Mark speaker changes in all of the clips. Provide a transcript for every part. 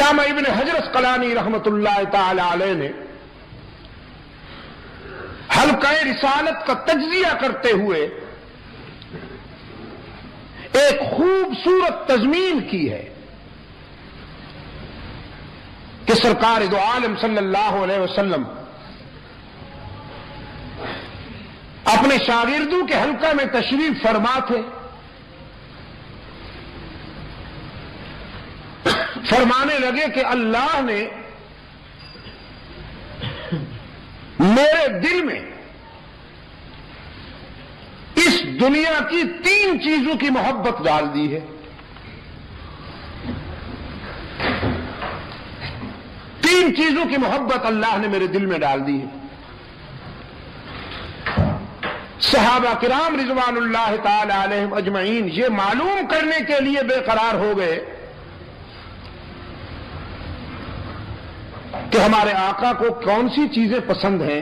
Speaker 1: علامہ ابن حجر اسقلانی رحمۃ اللہ تعالی علیہ نے حلقہ رسالت کا تجزیہ کرتے ہوئے ایک خوبصورت تضمین کی ہے کہ سرکار دو عالم صلی اللہ علیہ وسلم اپنے شاگردوں کے حلقہ میں تشریف فرما تھے. فرمانے لگے کہ اللہ نے میرے دل میں اس دنیا کی 3 چیزوں کی محبت ڈال دی ہے. 3 چیزوں کی محبت اللہ نے میرے دل میں ڈال دی ہے. صحابہ کرام رضوان اللہ تعالی علیہم اجمعین یہ معلوم کرنے کے لیے بے قرار ہو گئے کہ ہمارے آقا کو کون سی چیزیں پسند ہیں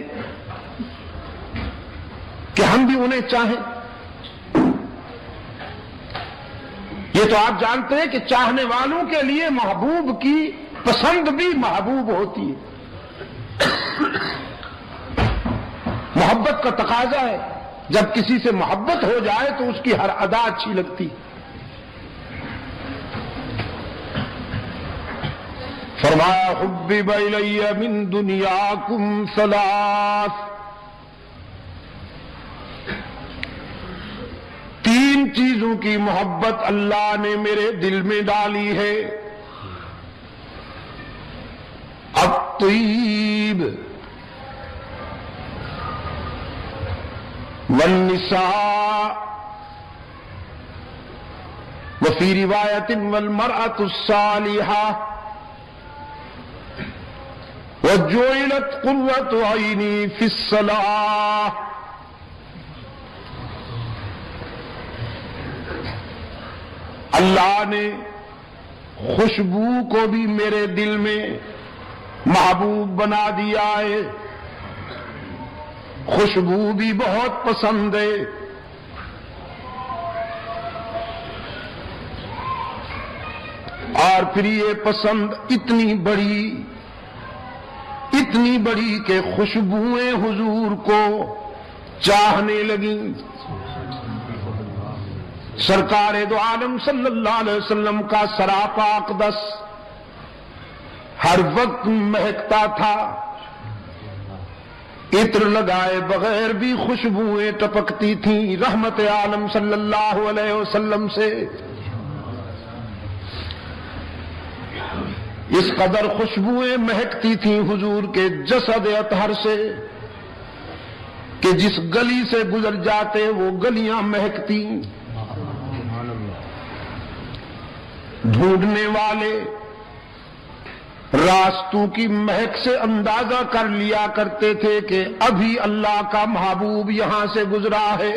Speaker 1: کہ ہم بھی انہیں چاہیں. یہ تو آپ جانتے ہیں کہ چاہنے والوں کے لیے محبوب کی پسند بھی محبوب ہوتی ہے. محبت کا تقاضا ہے، جب کسی سے محبت ہو جائے تو اس کی ہر ادا اچھی لگتی. فرمایا حبب الی من دنیاکم ثلاث، 3 چیزوں کی محبت اللہ نے میرے دل میں ڈالی ہے. الطیب والنساء وفی روایت والمرأة الصالحة وجعلت قرة عینی فی الصلاة. اللہ نے خوشبو کو بھی میرے دل میں محبوب بنا دیا ہے. خوشبو بھی بہت پسند ہے. اور پھر یہ پسند اتنی بڑی کہ خوشبوئیں حضور کو چاہنے لگیں. سرکار دو عالم صلی اللہ علیہ وسلم کا سراپا اقدس ہر وقت مہکتا تھا. عطر لگائے بغیر بھی خوشبوئیں ٹپکتی تھیں رحمت عالم صلی اللہ علیہ وسلم سے. اس قدر خوشبوئیں مہکتی تھیں حضور کے جسد اطہر سے کہ جس گلی سے گزر جاتے وہ گلیاں مہکتی. ڈھونڈنے والے راستوں کی مہک سے اندازہ کر لیا کرتے تھے کہ ابھی اللہ کا محبوب یہاں سے گزرا ہے.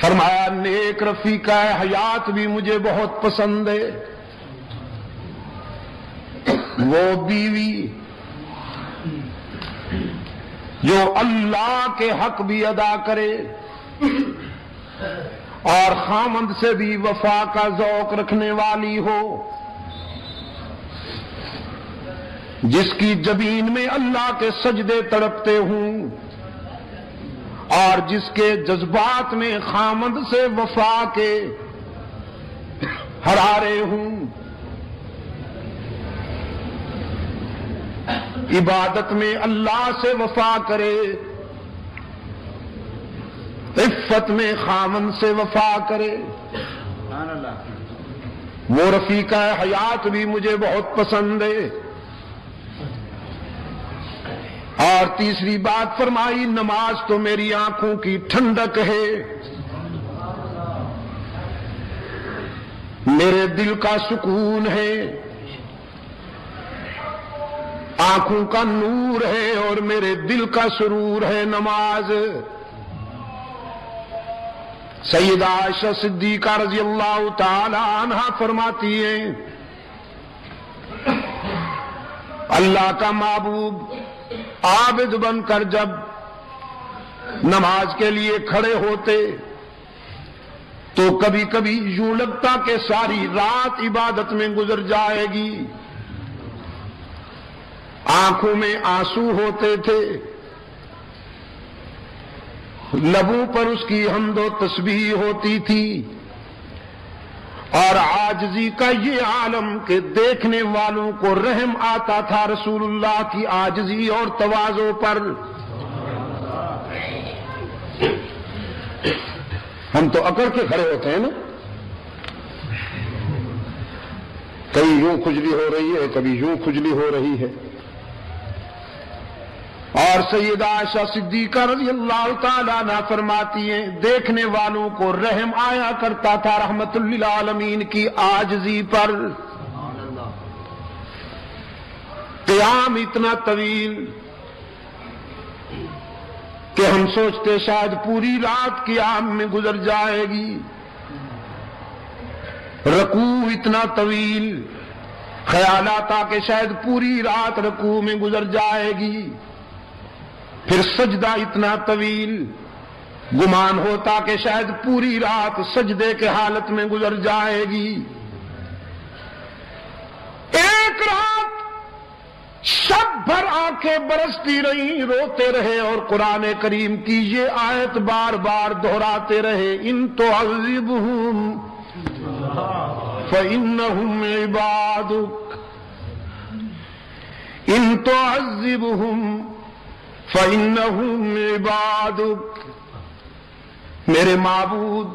Speaker 1: فرمایا نیک رفیقہ حیات بھی مجھے بہت پسند ہے. وہ بیوی جو اللہ کے حق بھی ادا کرے اور خامند سے بھی وفا کا ذوق رکھنے والی ہو، جس کی جبین میں اللہ کے سجدے تڑپتے ہوں اور جس کے جذبات میں خامند سے وفا کے حرارے ہوں. عبادت میں اللہ سے وفا کرے، عفت میں خامند سے وفا کرے. وہ رفیقہ حیات بھی مجھے بہت پسند ہے. اور تیسری بات فرمائی نماز تو میری آنکھوں کی ٹھنڈک ہے، میرے دل کا سکون ہے، آنکھوں کا نور ہے اور میرے دل کا سرور ہے نماز. سیدہ عائشہ صدیقہ رضی اللہ تعالی عنہا فرماتی ہیں اللہ کا محبوب عابد بن کر جب نماز کے لیے کھڑے ہوتے تو کبھی کبھی یوں لگتا کہ ساری رات عبادت میں گزر جائے گی. آنکھوں میں آنسو ہوتے تھے، لبوں پر اس کی حمد و تسبیح ہوتی تھی، اور عاجزی کا یہ عالم کہ دیکھنے والوں کو رحم آتا تھا رسول اللہ کی عاجزی اور تواضع پر. ہم تو اکڑ کے کھڑے ہوتے ہیں نا، کبھی یوں کھجلی ہو رہی ہے، کبھی یوں کھجلی ہو رہی ہے. اور سیدہ عائشہ صدیقہ رضی اللہ تعالیٰ عنہا فرماتی ہیں دیکھنے والوں کو رحم آیا کرتا تھا رحمت للعالمین کی عاجزی پر. قیام اتنا طویل کہ ہم سوچتے شاید پوری رات قیام میں گزر جائے گی. رکوع اتنا طویل، خیال آتا کہ شاید پوری رات رکوع میں گزر جائے گی. پھر سجدہ اتنا طویل، گمان ہوتا کہ شاید پوری رات سجدے کے حالت میں گزر جائے گی. ایک رات شب بھر آنکھیں برستی رہیں، روتے رہے اور قرآن کریم کی یہ آیت بار بار دہراتے رہے، ان تعذبہم فإنہم عبادک، ان تعذبہم فإنہم عبادک. میرے معبود،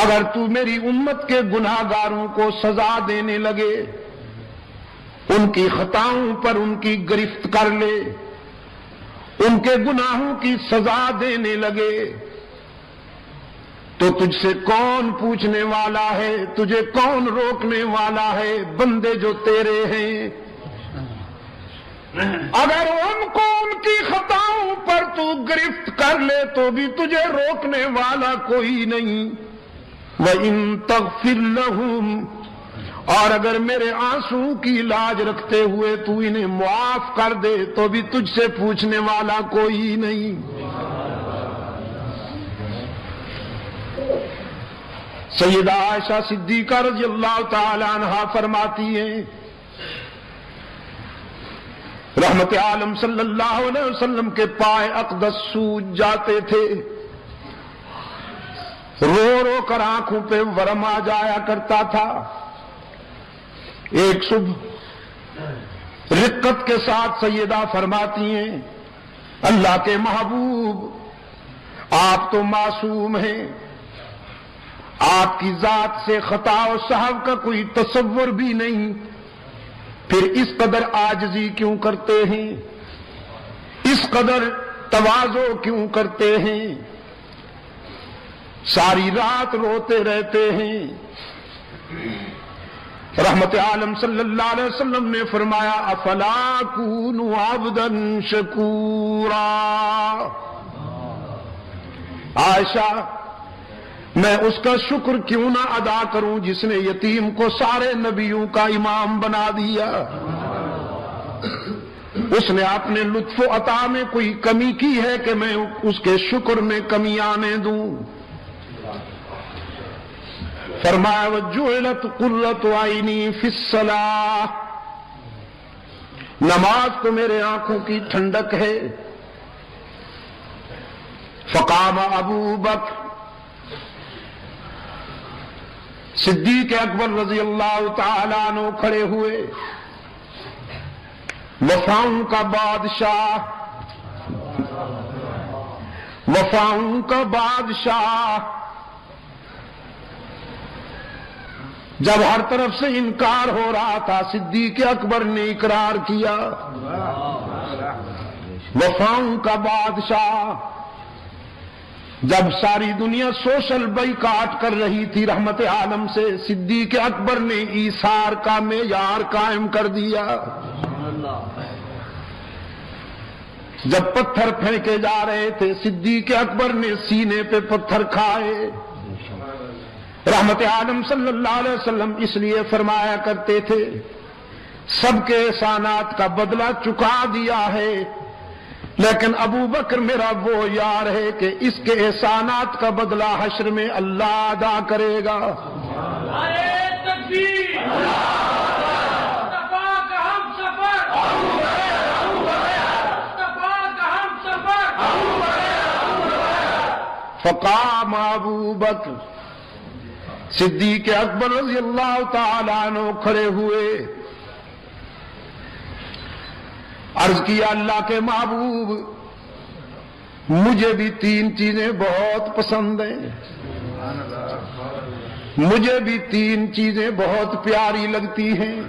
Speaker 1: اگر تو میری امت کے گناہ گاروں کو سزا دینے لگے، ان کی خطاؤں پر ان کی گرفت کر لے، ان کے گناہوں کی سزا دینے لگے، تو تجھ سے کون پوچھنے والا ہے، تجھے کون روکنے والا ہے؟ بندے جو تیرے ہیں، اگر ان کو ان کی خطاؤں پر تو گرفت کر لے تو بھی تجھے روکنے والا کوئی نہیں. وَإِن تَغْفِرْ لَهُمْ، اور اگر میرے آنسو کی لاج رکھتے ہوئے تو انہیں معاف کر دے تو بھی تجھ سے پوچھنے والا کوئی نہیں. سیدہ عائشہ صدیقہ رضی اللہ تعالی عنہا فرماتی ہیں رحمت عالم صلی اللہ علیہ وسلم کے پائے اقدس سوج جاتے تھے، رو رو کر آنکھوں پہ ورم آ جایا کرتا تھا. ایک صبح رقت کے ساتھ سیدہ فرماتی ہیں اللہ کے محبوب، آپ تو معصوم ہیں، آپ کی ذات سے خطا و سہو کا کوئی تصور بھی نہیں، پھر اس قدر عاجزی کیوں کرتے ہیں، اس قدر تواضع کیوں کرتے ہیں، ساری رات روتے رہتے ہیں. رحمت عالم صلی اللہ علیہ وسلم نے فرمایا افلا اکون عبدا شکورا. عائشہ، میں اس کا شکر کیوں نہ ادا کروں جس نے یتیم کو سارے نبیوں کا امام بنا دیا. اس نے اپنے لطف و عطا میں کوئی کمی کی ہے کہ میں اس کے شکر میں کمی آنے دوں؟ فرمایا وجعلت قرۃ عینی فی الصلاۃ، نماز تو میرے آنکھوں کی ٹھنڈک ہے. فقام ابو بکر، صدیق اکبر رضی اللہ تعالی عنہ کھڑے ہوئے. وفاؤں کا بادشاہ، وفاؤں کا بادشاہ، جب ہر طرف سے انکار ہو رہا تھا صدیق اکبر نے اقرار کیا. وفاؤں کا بادشاہ، جب ساری دنیا سوشل بائیکاٹ کر رہی تھی رحمت عالم سے، صدیق اکبر نے ایثار کا معیار قائم کر دیا. جب پتھر پھینکے جا رہے تھے صدیق اکبر نے سینے پہ پتھر کھائے. رحمت عالم صلی اللہ علیہ وسلم اس لیے فرمایا کرتے تھے سب کے احسانات کا بدلہ چکا دیا ہے، لیکن ابو بکر میرا وہ یار ہے کہ اس کے احسانات کا بدلہ حشر میں اللہ ادا کرے گا. فقام ابو بکر صدیق اکبر رضی اللہ تعالیٰ عنہ کھڑے ہوئے. عرض کیا اللہ کے محبوب مجھے بھی 3 چیزیں بہت پسند ہیں, مجھے بھی 3 چیزیں بہت پیاری لگتی ہیں.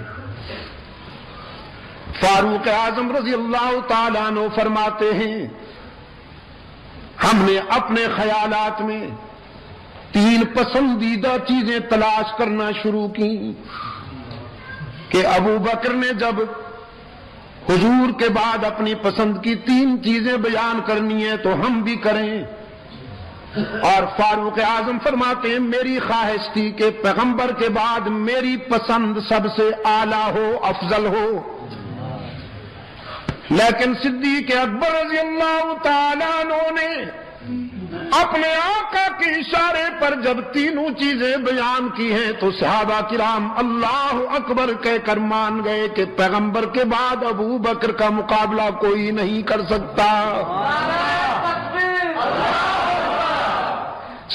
Speaker 1: فاروق اعظم رضی اللہ تعالیٰ عنہ فرماتے ہیں ہم نے اپنے خیالات میں 3 پسندیدہ چیزیں تلاش کرنا شروع کی کہ ابو بکر نے جب حضور کے بعد اپنی پسند کی 3 چیزیں بیان کرنی ہے تو ہم بھی کریں. اور فاروق اعظم فرماتے ہیں میری خواہش تھی کہ پیغمبر کے بعد میری پسند سب سے اعلیٰ ہو, افضل ہو. لیکن صدیق اکبر رضی اللہ تعالیٰ عنہ نے اپنے آقا کے اشارے پر جب 3 چیزیں بیان کی ہیں تو صحابہ کرام اللہ اکبر کہہ کر مان گئے کہ پیغمبر کے بعد ابو بکر کا مقابلہ کوئی نہیں کر سکتا.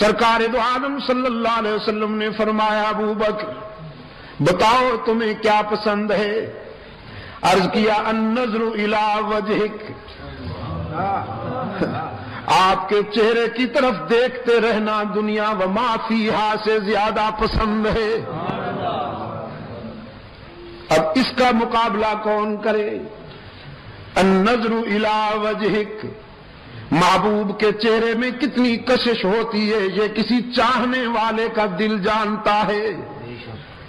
Speaker 1: سرکار دو عالم صلی اللہ علیہ وسلم نے فرمایا ابو بکر بتاؤ تمہیں کیا پسند ہے؟ عرض کیا النظر الی وجہک, آپ کے چہرے کی طرف دیکھتے رہنا دنیا و ما فیہا سے زیادہ پسند ہے. اب اس کا مقابلہ کون کرے؟ النظر الی وجہک, محبوب کے چہرے میں کتنی کشش ہوتی ہے یہ کسی چاہنے والے کا دل جانتا ہے.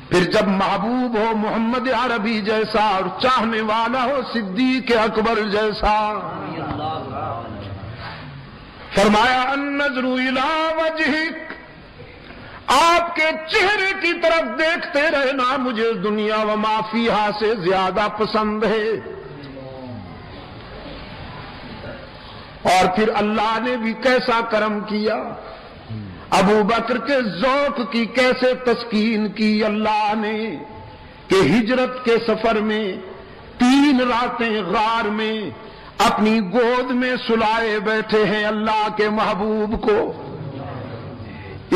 Speaker 1: پھر جب محبوب ہو محمد عربی جیسا اور چاہنے والا ہو صدیق اکبر جیسا. فرمایا النظر الی وجہک, آپ کے چہرے کی طرف دیکھتے رہنا مجھے دنیا و ما فیہا سے زیادہ پسند ہے. اور پھر اللہ نے بھی کیسا کرم کیا, ابو بکر کے ذوق کی کیسے تسکین کی اللہ نے کہ ہجرت کے سفر میں 3 راتیں غار میں اپنی گود میں سلائے بیٹھے ہیں اللہ کے محبوب کو.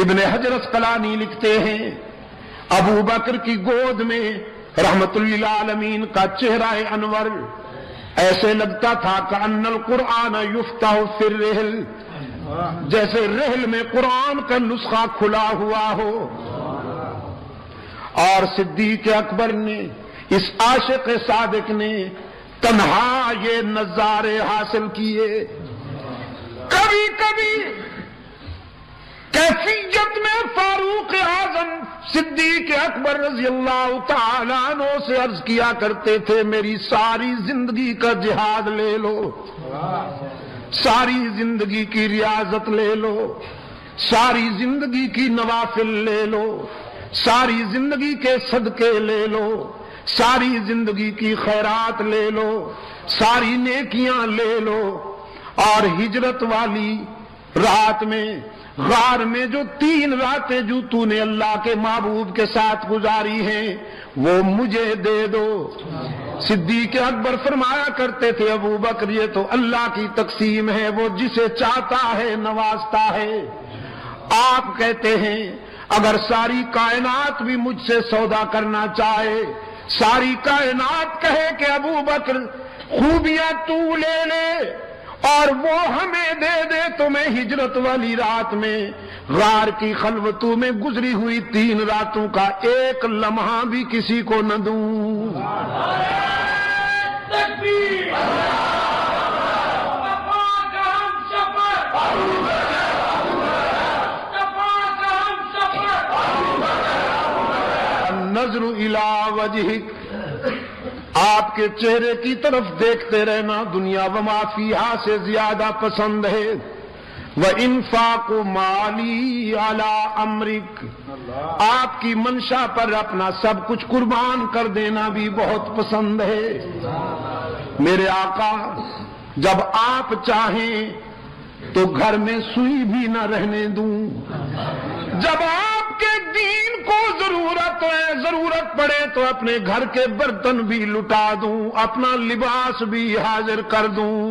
Speaker 1: ابن حجر اسقلانی لکھتے ہیں ابو بکر کی گود میں رحمت للعالمین کا چہرہ انور ایسے لگتا تھا کہ ان القرآن یفتح فی الرحل, جیسے رحل میں قرآن کا نسخہ کھلا ہوا ہو. اور صدیق اکبر نے اس عاشق صادق نے تنہا یہ نظارے حاصل کیے. کبھی کبھی کیفیت میں فاروق اعظم صدیق اکبر رضی اللہ تعالیٰ عنہ سے عرض کیا کرتے تھے میری ساری زندگی کا جہاد لے لو, ساری زندگی کی ریاضت لے لو, ساری زندگی کی نوافل لے لو, ساری زندگی کے صدقے لے لو, ساری زندگی کی خیرات لے لو, ساری نیکیاں لے لو, اور ہجرت والی رات میں غار میں جو 3 راتیں جو تو نے اللہ کے محبوب کے ساتھ گزاری ہیں وہ مجھے دے دو. صدیق اکبر فرمایا کرتے تھے ابو بکر یہ تو اللہ کی تقسیم ہے, وہ جسے چاہتا ہے نوازتا ہے. آپ کہتے ہیں اگر ساری کائنات بھی مجھ سے سودا کرنا چاہے, ساری کائنات کہے کہ ابو بکر خوبیاں تو لے لے اور وہ ہمیں دے دے تو میں ہجرت والی رات میں غار کی خلوتوں میں گزری ہوئی 3 راتوں کا 1 لمحہ بھی کسی کو نہ دوں. النظر الی وجہک, آپ کے چہرے کی طرف دیکھتے رہنا دنیا و ما فیہا سے زیادہ پسند ہے. وَإِنفَاقُ مَالِي عَلَىٰ أَمْرِكَ, آپ کی منشا پر اپنا سب کچھ قربان کر دینا بھی بہت پسند ہے. میرے آقا جب آپ چاہیں تو گھر میں سوئی بھی نہ رہنے دوں، جب آپ کے دین کو ضرورت پڑے تو اپنے گھر کے برتن بھی لٹا دوں، اپنا لباس بھی حاضر کر دوں۔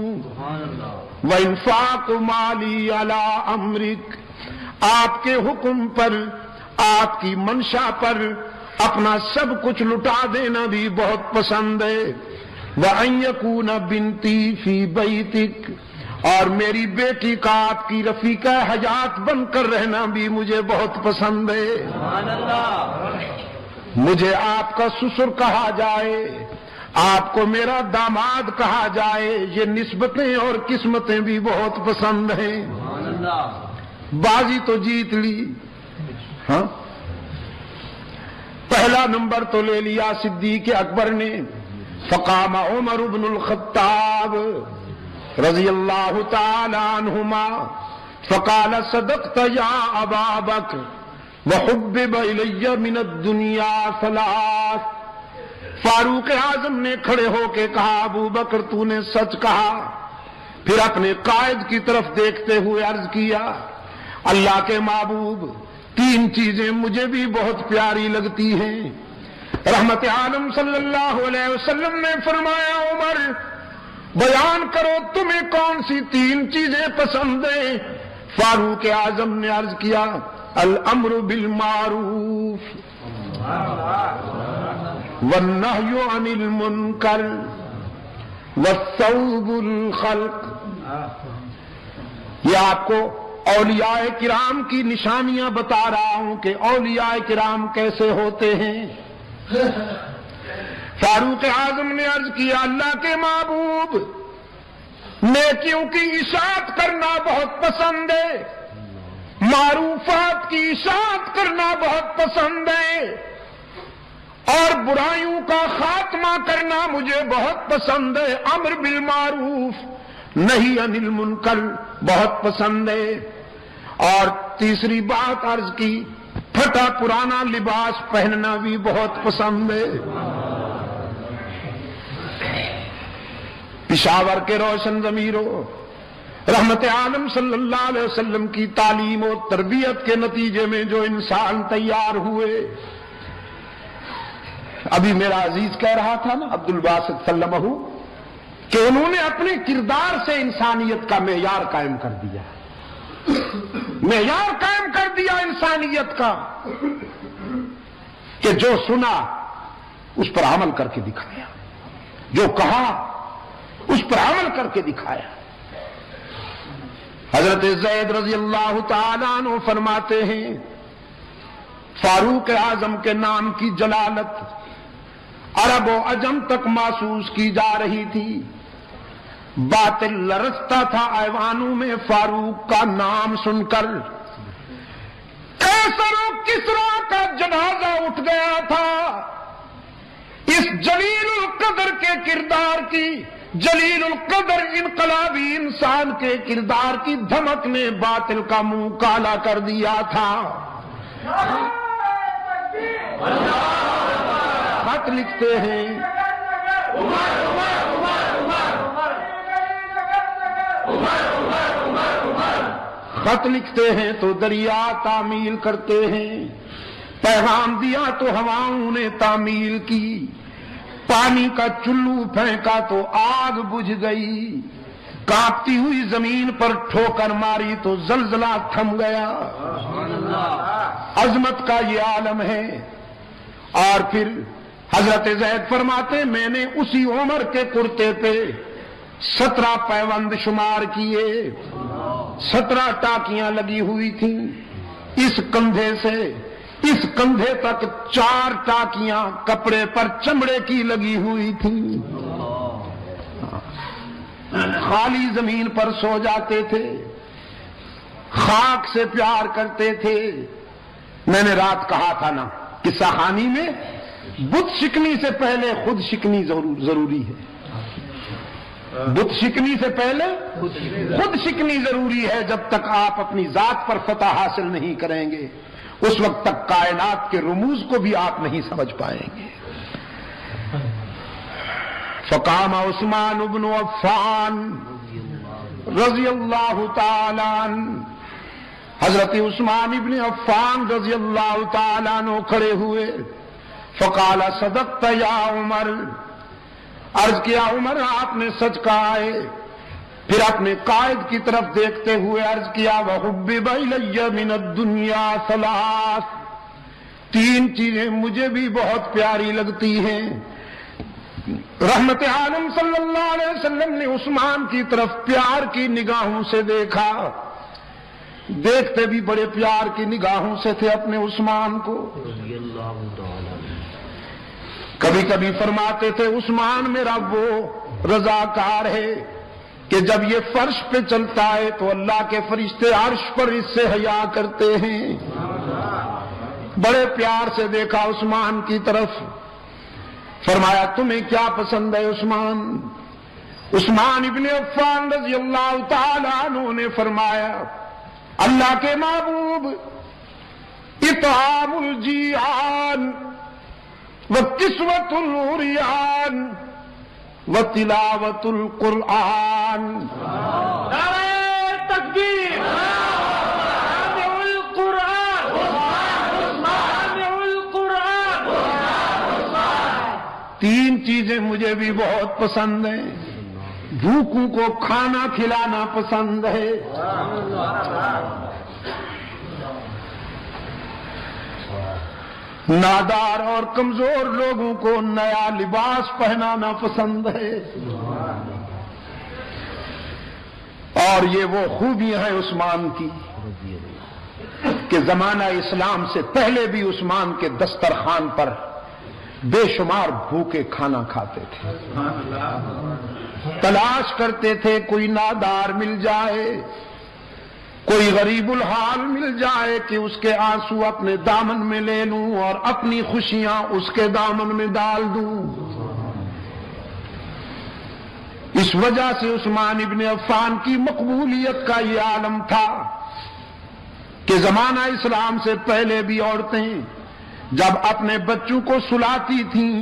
Speaker 1: وَإِنفَاقُ مَالِي عَلَىٰ أَمْرِكَ، آپ کے حکم پر، آپ کی منشا پر اپنا سب کچھ لٹا دینا بھی بہت پسند ہے۔ وَأَن يَكُونَ بِنْتِي فِي بَيْتِكَ، اور میری بیٹی کا آپ کی رفیقہ حیات بن کر رہنا بھی مجھے بہت پسند ہے۔ مجھے آپ کا سسر کہا جائے، آپ کو میرا داماد کہا جائے، یہ نسبتیں اور قسمتیں بھی بہت پسند ہیں۔ بازی تو جیت لی، ہاں پہلا نمبر تو لے لیا صدیق اکبر نے۔ فقام عمر بن الخطاب رضی اللہ تعالی عنہما فقال صدقت یا ابا بکر وحبب الی من الدنیا ثلاث۔ فاروق اعظم نے کھڑے ہو کے کہا ابو بکر تو نے سچ کہا۔ پھر اپنے قائد کی طرف دیکھتے ہوئے عرض کیا اللہ کے محبوب تین چیزیں مجھے بھی بہت پیاری لگتی ہیں۔ رحمت عالم صلی اللہ علیہ وسلم نے فرمایا عمر بیان کرو تمہیں کون سی تین چیزیں پسند ہیں؟ فاروق اعظم نے عرض کیا الامر بالمعروف والنہی عن المنکر والثوب الخلق۔ یہ آپ کو اولیاء کرام کی نشانیاں بتا رہا ہوں کہ اولیاء کرام کیسے ہوتے ہیں۔ فاروق اعظم نے عرض کیا اللہ کے محبوب نیکیوں کی اشاعت کرنا بہت پسند ہے، معروفات کی اشاعت کرنا بہت پسند ہے، اور برائیوں کا خاتمہ کرنا مجھے بہت پسند ہے۔ امر بالمعروف نہی عن المنکر بہت پسند ہے۔ اور تیسری بات عرض کی پھٹا پرانا لباس پہننا بھی بہت پسند ہے۔ پشاور کے روشن ضمیروں رحمت عالم صلی اللہ علیہ وسلم کی تعلیم و تربیت کے نتیجے میں جو انسان تیار ہوئے، ابھی میرا عزیز کہہ رہا تھا نا عبد الباسط سلمہ کہ انہوں نے اپنے کردار سے انسانیت کا معیار قائم کر دیا، معیار قائم کر دیا انسانیت کا کہ جو سنا اس پر عمل کر کے دکھایا، جو کہا اس پر عمل کر کے دکھایا۔ حضرت زید رضی اللہ تعالیٰ عنہ فرماتے ہیں فاروق اعظم کے نام کی جلالت عرب و عجم تک محسوس کی جا رہی تھی۔ باطل لرزتا تھا ایوانوں میں فاروق کا نام سن کر۔ قیصر و کسریٰ کا جنازہ اٹھ گیا تھا اس جلیل القدر کے کردار کی، جلیل القدر انقلابی انسان کے کردار کی دھمک نے باطل کا منہ کالا کر دیا تھا۔ خط لکھتے ہیں خط لکھتے ہیں تو دریا تعمیل کرتے ہیں، پیغام دیا تو ہواؤں نے تعمیل کی، پانی کا چلو پھینکا تو آگ بجھ گئی، کانپتی ہوئی زمین پر ٹھوکر ماری تو زلزلہ تھم گیا۔ عظمت کا یہ عالم ہے۔ اور پھر حضرت زید فرماتے میں نے اسی عمر کے کرتے پہ 17 پیوند شمار کیے، 17 ٹاکیاں لگی ہوئی تھیں، اس کندھے سے اس کندھے تک 4 ٹاکیاں کپڑے پر چمڑے کی لگی ہوئی تھیں۔ خالی زمین پر سو جاتے تھے، خاک سے پیار کرتے تھے۔ میں نے رات کہا تھا نا قصہ خانی میں بت شکنی سے پہلے خود شکنی ضروری ہے، بت شکنی سے پہلے خود شکنی ضروری ہے۔ جب تک آپ اپنی ذات پر فتح حاصل نہیں کریں گے اس وقت تک کائنات کے رموز کو بھی آپ نہیں سمجھ پائیں گے۔ فقام عثمان بن عفان رضی اللہ تعالی عنہ، حضرت عثمان ابن عفان رضی اللہ تعالی عنہ کھڑے ہوئے، فقال صدقت یا عمر، عرض کیا عمر آپ نے سچ کہا ہے۔ پھر اپنے قائد کی طرف دیکھتے ہوئے عرض کیا وحبب الی من الدنیا ثلاث، تین چیزیں مجھے بھی بہت پیاری لگتی ہیں۔ رحمت عالم صلی اللہ علیہ وسلم نے عثمان کی طرف پیار کی نگاہوں سے دیکھا، دیکھتے بھی بڑے پیار کی نگاہوں سے تھے اپنے عثمان کو۔ کبھی کبھی فرماتے تھے عثمان میرا وہ رضاکار ہے کہ جب یہ فرش پہ چلتا ہے تو اللہ کے فرشتے عرش پر اس سے حیا کرتے ہیں۔ بڑے پیار سے دیکھا عثمان کی طرف، فرمایا تمہیں کیا پسند ہے عثمان؟ عثمان ابن عفان رضی اللہ تعالی عنہ نے فرمایا اللہ کے محبوب اطعام الجیعان وکسوۃ العریان وتلاوۃ القرآن۔ نعرہ تکبیر، سامع القرآن، سامع القرآن۔ تین چیزیں مجھے بھی بہت پسند ہیں، بھوکوں کو کھانا کھلانا پسند ہے، نادار اور کمزور لوگوں کو نیا لباس پہنانا پسند ہے، اور یہ وہ خوبیاں ہیں عثمان کی کہ زمانہ اسلام سے پہلے بھی عثمان کے دسترخوان پر بے شمار بھوکے کھانا کھاتے تھے، تلاش کرتے تھے کوئی نادار مل جائے، کوئی غریب الحال مل جائے کہ اس کے آنسو اپنے دامن میں لے لوں اور اپنی خوشیاں اس کے دامن میں ڈال دوں۔ اس وجہ سے عثمان ابن عفان کی مقبولیت کا یہ عالم تھا کہ زمانہ اسلام سے پہلے بھی عورتیں جب اپنے بچوں کو سلاتی تھیں،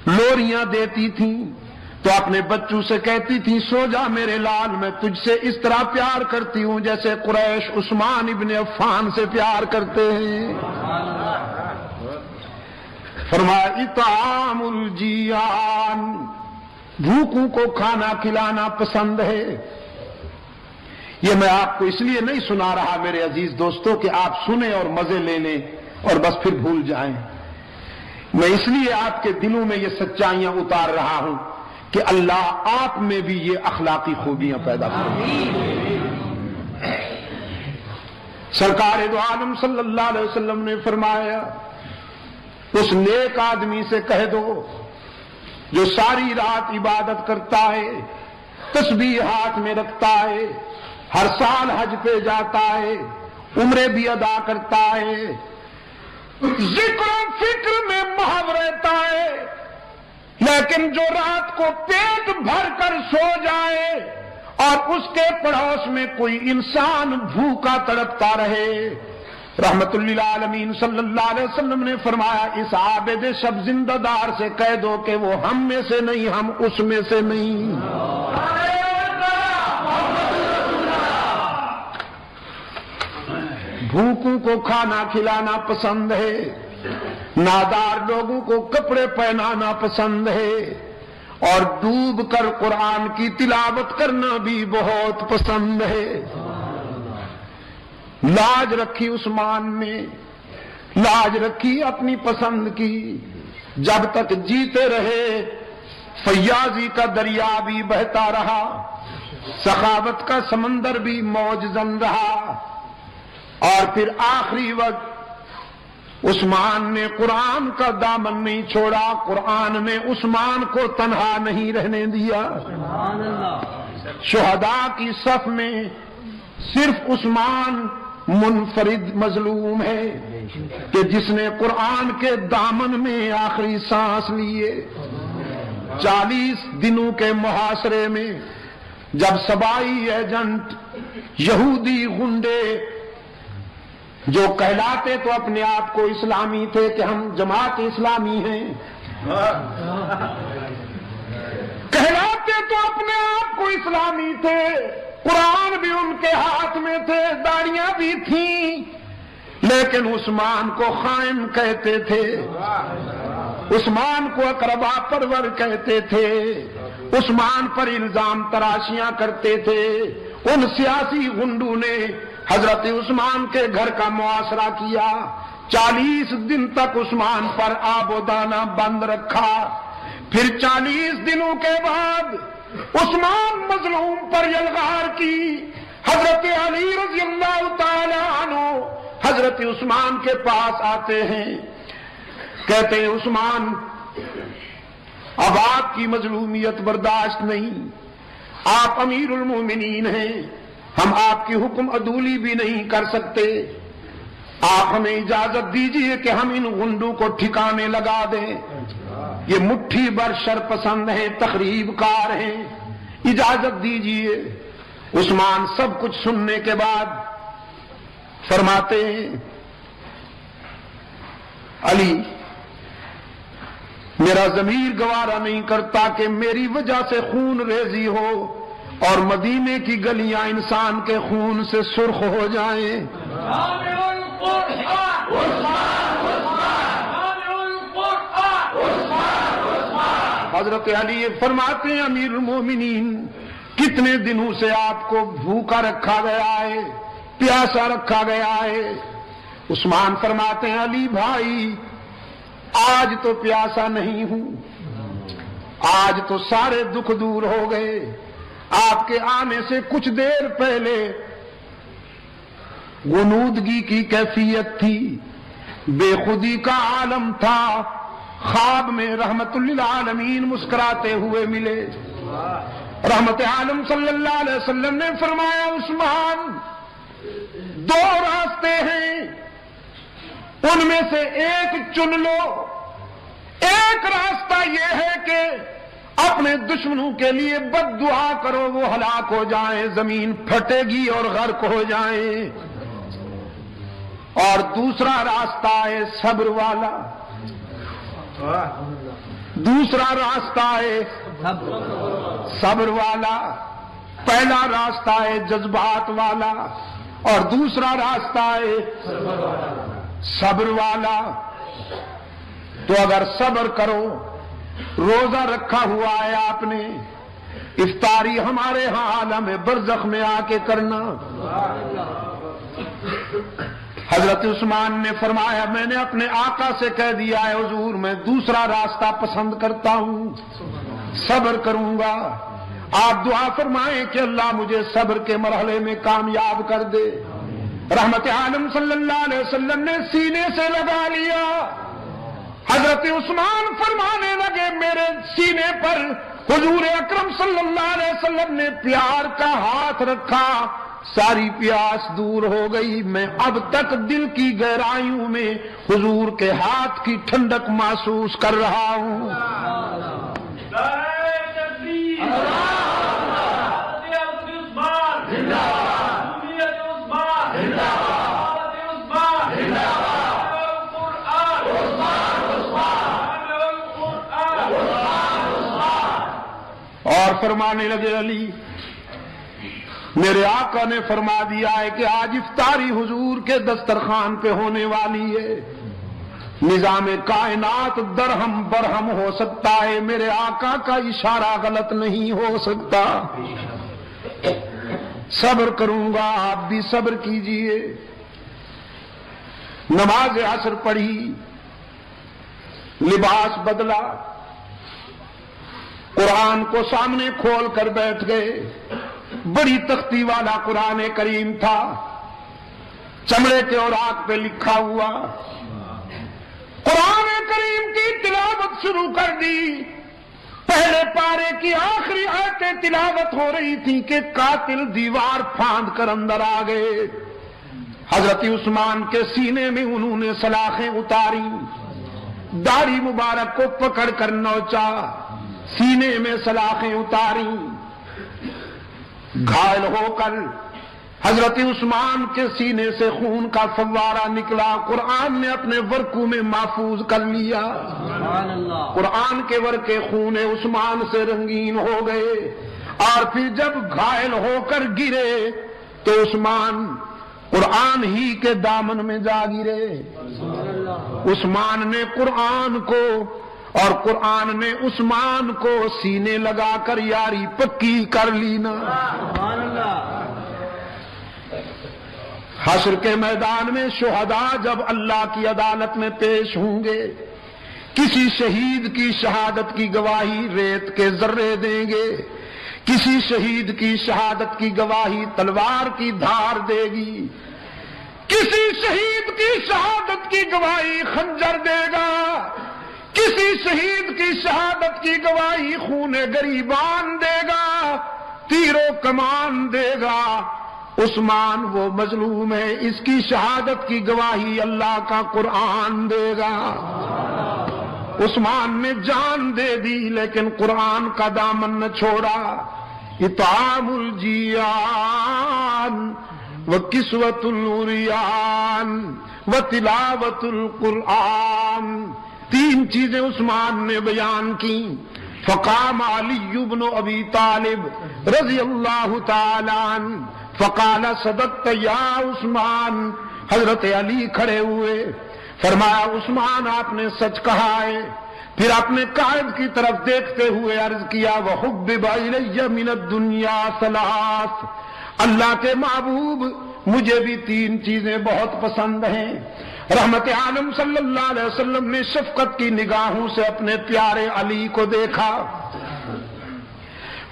Speaker 1: لوریاں دیتی تھیں، تو اپنے بچوں سے کہتی تھی سو جا میرے لال، میں تجھ سے اس طرح پیار کرتی ہوں جیسے قریش عثمان ابن عفان سے پیار کرتے ہیں۔ فرمایا اطعام الجیعان، بھوکوں کو کھانا کھلانا پسند ہے۔ یہ میں آپ کو اس لیے نہیں سنا رہا میرے عزیز دوستو کہ آپ سنیں اور مزے لے لیں اور بس پھر بھول جائیں، میں اس لیے آپ کے دلوں میں یہ سچائیاں اتار رہا ہوں کہ اللہ آپ میں بھی یہ اخلاقی خوبیاں پیدا کرے۔ سرکار دو عالم صلی اللہ علیہ وسلم نے فرمایا اس نیک آدمی سے کہہ دو جو ساری رات عبادت کرتا ہے، تسبیح ہاتھ میں رکھتا ہے، ہر سال حج پہ جاتا ہے، عمرے بھی ادا کرتا ہے، ذکر و فکر میں محو رہتا ہے، لیکن جو رات کو پیٹ بھر کر سو جائے اور اس کے پڑوس میں کوئی انسان بھوکا تڑپتا رہے، رحمت للعالمین صلی اللہ علیہ وسلم نے فرمایا اس عابد شب زندہ دار سے کہہ دو کہ وہ ہم میں سے نہیں، ہم اس میں سے نہیں۔ بھوکوں کو کھانا کھلانا پسند ہے، نادار لوگوں کو کپڑے پہنانا پسند ہے، اور ڈوب کر قرآن کی تلاوت کرنا بھی بہت پسند ہے۔ لاج رکھی عثمان نے، لاج رکھی اپنی پسند کی، جب تک جیتے رہے فیاضی کا دریا بھی بہتا رہا، سخاوت کا سمندر بھی موج زن رہا، اور پھر آخری وقت عثمان نے قرآن کا دامن نہیں چھوڑا، قرآن نے عثمان کو تنہا نہیں رہنے دیا۔ شہداء کی صف میں صرف عثمان منفرد مظلوم ہے کہ جس نے قرآن کے دامن میں آخری سانس لیے۔ 40 دنوں کے محاصرے میں جب صبائی ایجنٹ، یہودی گنڈے جو کہلاتے تو اپنے آپ کو اسلامی تھے کہ ہم جماعت اسلامی ہیں، کہلاتے تو اپنے آپ کو اسلامی تھے، قرآن بھی ان کے ہاتھ میں تھے، داڑیاں بھی تھیں، لیکن عثمان کو خائن کہتے تھے، عثمان کو اقربا پرور کہتے تھے، عثمان پر الزام تراشیاں کرتے تھے۔ ان سیاسی غنڈوں نے حضرت عثمان کے گھر کا محاصرہ کیا، 40 دن تک عثمان پر آب و دانہ بند رکھا۔ پھر 40 دنوں کے بعد عثمان مظلوم پر یلغار کی۔ حضرت علی رضی اللہ تعالی عنہ حضرت عثمان کے پاس آتے ہیں، کہتے ہیں عثمان اب آپ کی مظلومیت برداشت نہیں، آپ امیر المومنین ہیں، ہم آپ کی حکم عدولی بھی نہیں کر سکتے، آپ ہمیں اجازت دیجیے کہ ہم ان غنڈوں کو ٹھکانے لگا دیں، یہ مٹھی بھر شرپسند ہیں، تخریب کار ہیں، اجازت دیجیے۔ عثمان سب کچھ سننے کے بعد فرماتے ہیں علی میرا ضمیر گوارا نہیں کرتا کہ میری وجہ سے خون ریزی ہو اور مدینے کی گلیاں انسان کے خون سے سرخ ہو جائیں۔ حضرت علی فرماتے ہیں امیر المومنین کتنے دنوں سے آپ کو بھوکا رکھا گیا ہے، پیاسا رکھا گیا ہے؟ عثمان فرماتے ہیں علی بھائی آج تو پیاسا نہیں ہوں، آج تو سارے دکھ دور ہو گئے، آپ کے آنے سے کچھ دیر پہلے غنودگی کی کیفیت تھی، بے خودی کا عالم تھا، خواب میں رحمت للعالمین مسکراتے ہوئے ملے۔ رحمت عالم صلی اللہ علیہ وسلم نے فرمایا عثمان 2 راستے ہیں، ان میں سے ایک چن لو۔ ایک راستہ یہ ہے کہ اپنے دشمنوں کے لیے بد دعا کرو، وہ ہلاک ہو جائیں، زمین پھٹے گی اور غرق ہو جائیں، اور دوسرا راستہ ہے صبر والا، دوسرا راستہ ہے صبر والا، پہلا راستہ ہے جذبات والا اور دوسرا راستہ ہے صبر والا۔ تو اگر صبر کرو، روزہ رکھا ہوا ہے آپ نے، افطاری ہمارے ہاں عالم برزخ میں آ کے کرنا۔ حضرت عثمان نے فرمایا میں نے اپنے آقا سے کہہ دیا ہے حضور میں دوسرا راستہ پسند کرتا ہوں، صبر کروں گا، آپ دعا فرمائیں کہ اللہ مجھے صبر کے مرحلے میں کامیاب کر دے۔ رحمت عالم صلی اللہ علیہ وسلم نے سینے سے لگا لیا۔ حضرت عثمان فرمانے لگے میرے سینے پر حضور اکرم صلی اللہ علیہ وسلم نے پیار کا ہاتھ رکھا، ساری پیاس دور ہو گئی، میں اب تک دل کی گہرائیوں میں حضور کے ہاتھ کی ٹھنڈک محسوس کر رہا ہوں۔ اور فرمانے لگے علی میرے آقا نے فرما دیا ہے کہ آج افطاری حضور کے دسترخوان پہ ہونے والی ہے، نظام کائنات درہم برہم ہو سکتا ہے، میرے آقا کا اشارہ غلط نہیں ہو سکتا۔ صبر کروں گا، آپ بھی صبر کیجئے۔ نماز عصر پڑھی، لباس بدلا، قرآن کو سامنے کھول کر بیٹھ گئے۔ بڑی تختی والا قرآن کریم تھا، چمڑے کے اوراق پہ لکھا ہوا، قرآن کریم کی تلاوت شروع کر دی۔ پہلے پارے کی آخری آیتیں تلاوت ہو رہی تھی کہ قاتل دیوار پھاند کر اندر آ گئے۔ حضرت عثمان کے سینے میں انہوں نے سلاخیں اتاری، داڑھی مبارک کو پکڑ کر نوچا، سینے میں سلاخیں اتاری، گھائل ہو کر حضرت عثمان کے سینے سے خون کا فوارہ نکلا، قرآن نے اپنے ورقوں میں محفوظ کر لیا۔ قرآن کے ورقے خون عثمان سے رنگین ہو گئے۔ اور پھر جب گھائل ہو کر گرے تو عثمان قرآن ہی کے دامن میں جا گرے. عثمان نے قرآن کو اور قرآن نے عثمان کو سینے لگا کر یاری پکی کر لی نا. حشر کے میدان میں شہداء جب اللہ کی عدالت میں پیش ہوں گے، کسی شہید کی شہادت کی گواہی ریت کے ذرے دیں گے، کسی شہید کی شہادت کی گواہی تلوار کی دھار دے گی، کسی شہید کی شہادت کی گواہی خنجر دے گا، کسی شہید کی شہادت کی گواہی خون گریبان دے گا، تیر و کمان دے گا. عثمان وہ مظلوم ہے، اس کی شہادت کی گواہی اللہ کا قرآن دے گا. عثمان نے جان دے دی لیکن قرآن کا دامن نہ چھوڑا. اطعام الجیان وکسوۃ العریان وتلاوۃ القرآن، تین چیزیں عثمان نے بیان کی. فقام علی بن ابی طالب رضی اللہ تعالی عنہ فقال صدقت یا عثمان. حضرت علی کھڑے ہوئے، فرمایا عثمان آپ نے سچ کہا ہے. پھر اپنے قائد کی طرف دیکھتے ہوئے عرض کیا وحبب الی من الدنیا ثلاث، اللہ کے محبوب مجھے بھی تین چیزیں بہت پسند ہیں. رحمت عالم صلی اللہ علیہ وسلم نے شفقت کی نگاہوں سے اپنے پیارے علی کو دیکھا،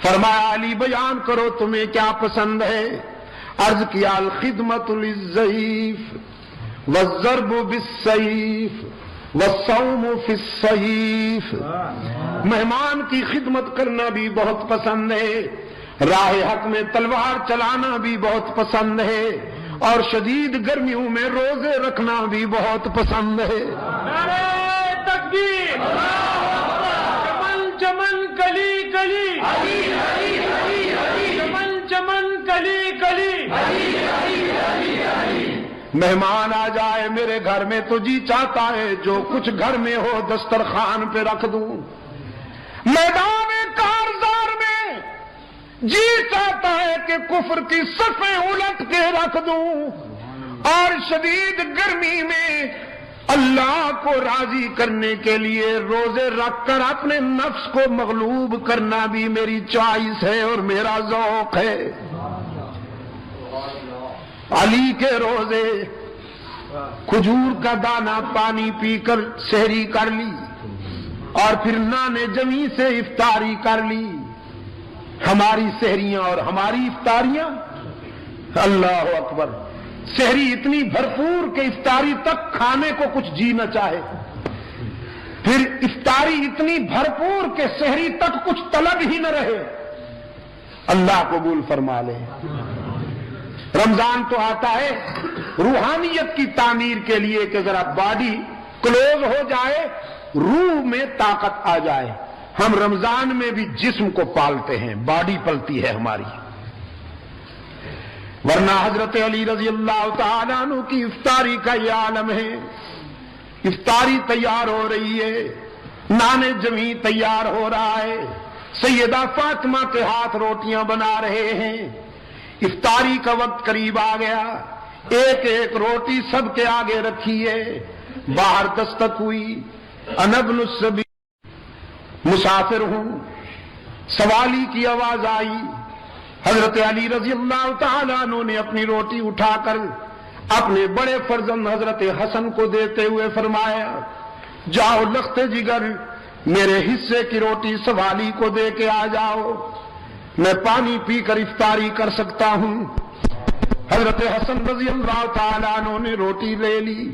Speaker 1: فرمایا علی بیان کرو تمہیں کیا پسند ہے. عرض کیا الخدمت للضعیف والضرب بالسیف والصوم فی السیف، مہمان کی خدمت کرنا بھی بہت پسند ہے، راہ حق میں تلوار چلانا بھی بہت پسند ہے، اور شدید گرمیوں میں روزے رکھنا بھی بہت پسند ہے.
Speaker 2: نعرہ تکبیر، چمن چمن کلی کلی، چمن چمن کلی کلی.
Speaker 1: مہمان آ جائے میرے گھر میں تو جی چاہتا ہے جو کچھ گھر میں ہو دسترخوان پہ رکھ دوں. میدان کارزار میں جی چاہتا ہے کہ کفر کی صفیں الٹ کے رکھ دوں، اور شدید گرمی میں اللہ کو راضی کرنے کے لیے روزے رکھ کر اپنے نفس کو مغلوب کرنا بھی میری چوائس ہے اور میرا ذوق ہے. علی کے روزے کھجور کا دانہ پانی پی کر سحری کر لی اور پھر نان جمی سے افطاری کر لی. ہماری سحریاں اور ہماری افطاریاں، اللہ اکبر، سحری اتنی بھرپور کہ افطاری تک کھانے کو کچھ جی نہ چاہے، پھر افطاری اتنی بھرپور کہ سحری تک کچھ طلب ہی نہ رہے. اللہ قبول فرما لے. رمضان تو آتا ہے روحانیت کی تعمیر کے لیے کہ ذرا باڈی کلوز ہو جائے، روح میں طاقت آ جائے. ہم رمضان میں بھی جسم کو پالتے ہیں، باڈی پلتی ہے ہماری، ورنہ حضرت علی رضی اللہ تعالیٰ عنہ کی افطاری کا یہ عالم ہے. افطاری تیار ہو رہی ہے، نان جمی تیار ہو رہا ہے، سیدہ فاطمہ کے ہاتھ روٹیاں بنا رہے ہیں. افطاری کا وقت قریب آ گیا، ایک ایک روٹی سب کے آگے رکھی ہے. باہر دستک ہوئی، انا ابن السبیل، مسافر ہوں. سوالی کی آواز آئی. حضرت علی رضی اللہ تعالیٰ عنہ نے اپنی روٹی اٹھا کر اپنے بڑے فرزند حضرت حسن کو دیتے ہوئے فرمایا جاؤ لخت جگر میرے حصے کی روٹی سوالی کو دے کے آ جاؤ، میں پانی پی کر افطاری کر سکتا ہوں. حضرت حسن رضی اللہ تعالیٰ عنہ نے روٹی لے لی.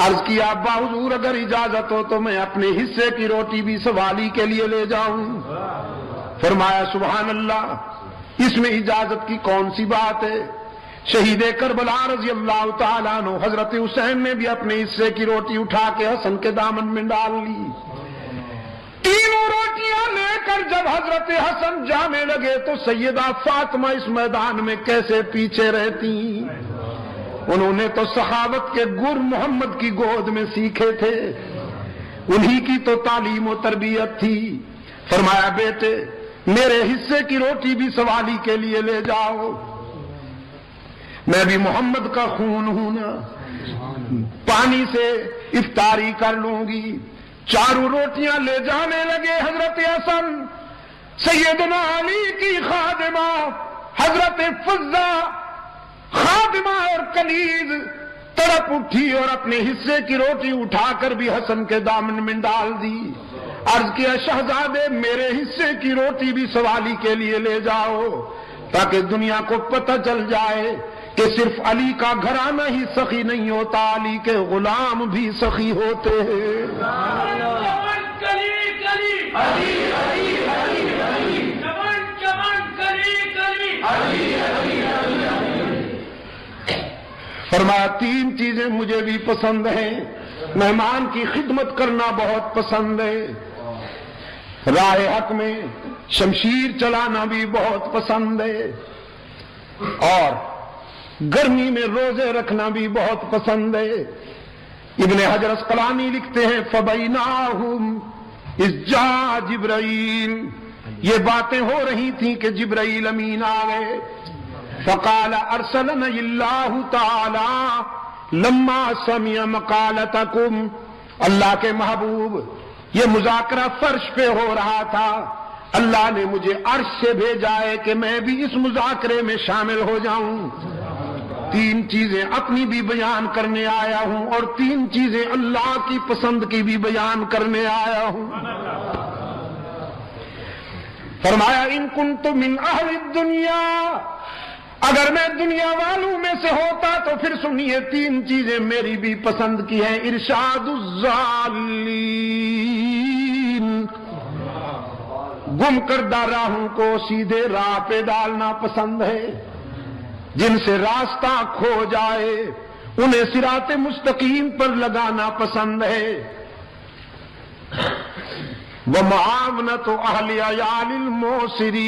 Speaker 1: عرض کیا ابا حضور اگر اجازت ہو تو میں اپنے حصے کی روٹی بھی سوالی کے لیے لے جاؤں. فرمایا سبحان اللہ، اس میں اجازت کی کون سی بات ہے. شہید کربلا رضی اللہ تعالیٰ عنہ حضرت حسین نے بھی اپنے حصے کی روٹی اٹھا کے حسن کے دامن میں ڈال لی. تینوں روٹیاں لے کر جب حضرت حسن جانے لگے تو سیدہ فاطمہ اس میدان میں کیسے پیچھے رہتی. انہوں نے تو صحابت کے گر محمد کی گود میں سیکھے تھے، انہی کی تو تعلیم و تربیت تھی. فرمایا بیٹے میرے حصے کی روٹی بھی سوالی کے لیے لے جاؤ، میں بھی محمد کا خون ہوں نا، پانی سے افطاری کر لوں گی۔ چاروں روٹیاں لے جانے لگے۔ حضرت حسن سیدنا علی کی خادمہ حضرت فضہ خادمہ اور کنیز تڑپ اٹھی اور اپنے حصے کی روٹی اٹھا کر بھی حسن کے دامن میں ڈال دی۔ عرض کیا شہزادے میرے حصے کی روٹی بھی سوالی کے لیے لے جاؤ، تاکہ دنیا کو پتہ چل جائے کہ صرف علی کا گھرانہ ہی سخی نہیں ہوتا، علی کے غلام بھی سخی ہوتے ہیں۔
Speaker 2: چمن کلی کلی علی علی علی علی، چمن چمن کلی کلی علی علی علی۔
Speaker 1: فرمایا تین چیزیں مجھے بھی پسند ہیں، مہمان کی خدمت کرنا بہت پسند ہے، راہ حق میں شمشیر چلانا بھی بہت پسند ہے، اور گرمی میں روزے رکھنا بھی بہت پسند ہے۔ ابن حجر اسقلانی لکھتے ہیں فَبَيْنَاهُمْ إِذْ جَاءَ جِبْرَائِیل، یہ باتیں ہو رہی تھیں کہ جبرائیل امین آ گئے۔ فَقَالَ أَرْسَلَنِيَ اللَّهُ تَعَالَى لَمَّا سَمِعَ مَقَالَتَكُمْ، اللہ کے محبوب یہ مذاکرہ فرش پہ ہو رہا تھا، اللہ نے مجھے عرش سے بھیجا ہے کہ میں بھی اس مذاکرے میں شامل ہو جاؤں۔ تین چیزیں اپنی بھی بیان کرنے آیا ہوں اور تین چیزیں اللہ کی پسند کی بھی بیان کرنے آیا ہوں۔ فرمایا ان کنت من اہل الدنیا، اگر میں دنیا والوں میں سے ہوتا تو پھر سنیے تین چیزیں میری بھی پسند کی ہیں۔ ارشاد الضالین، گم کردہ راہوں کو سیدھے راہ پہ ڈالنا پسند ہے، جن سے راستہ کھو جائے انہیں صراط مستقیم پر لگانا پسند ہے۔ وَمُعَاوَنَةُ أَهْلِ عَيَالِ الْمُعْسِرِينَ،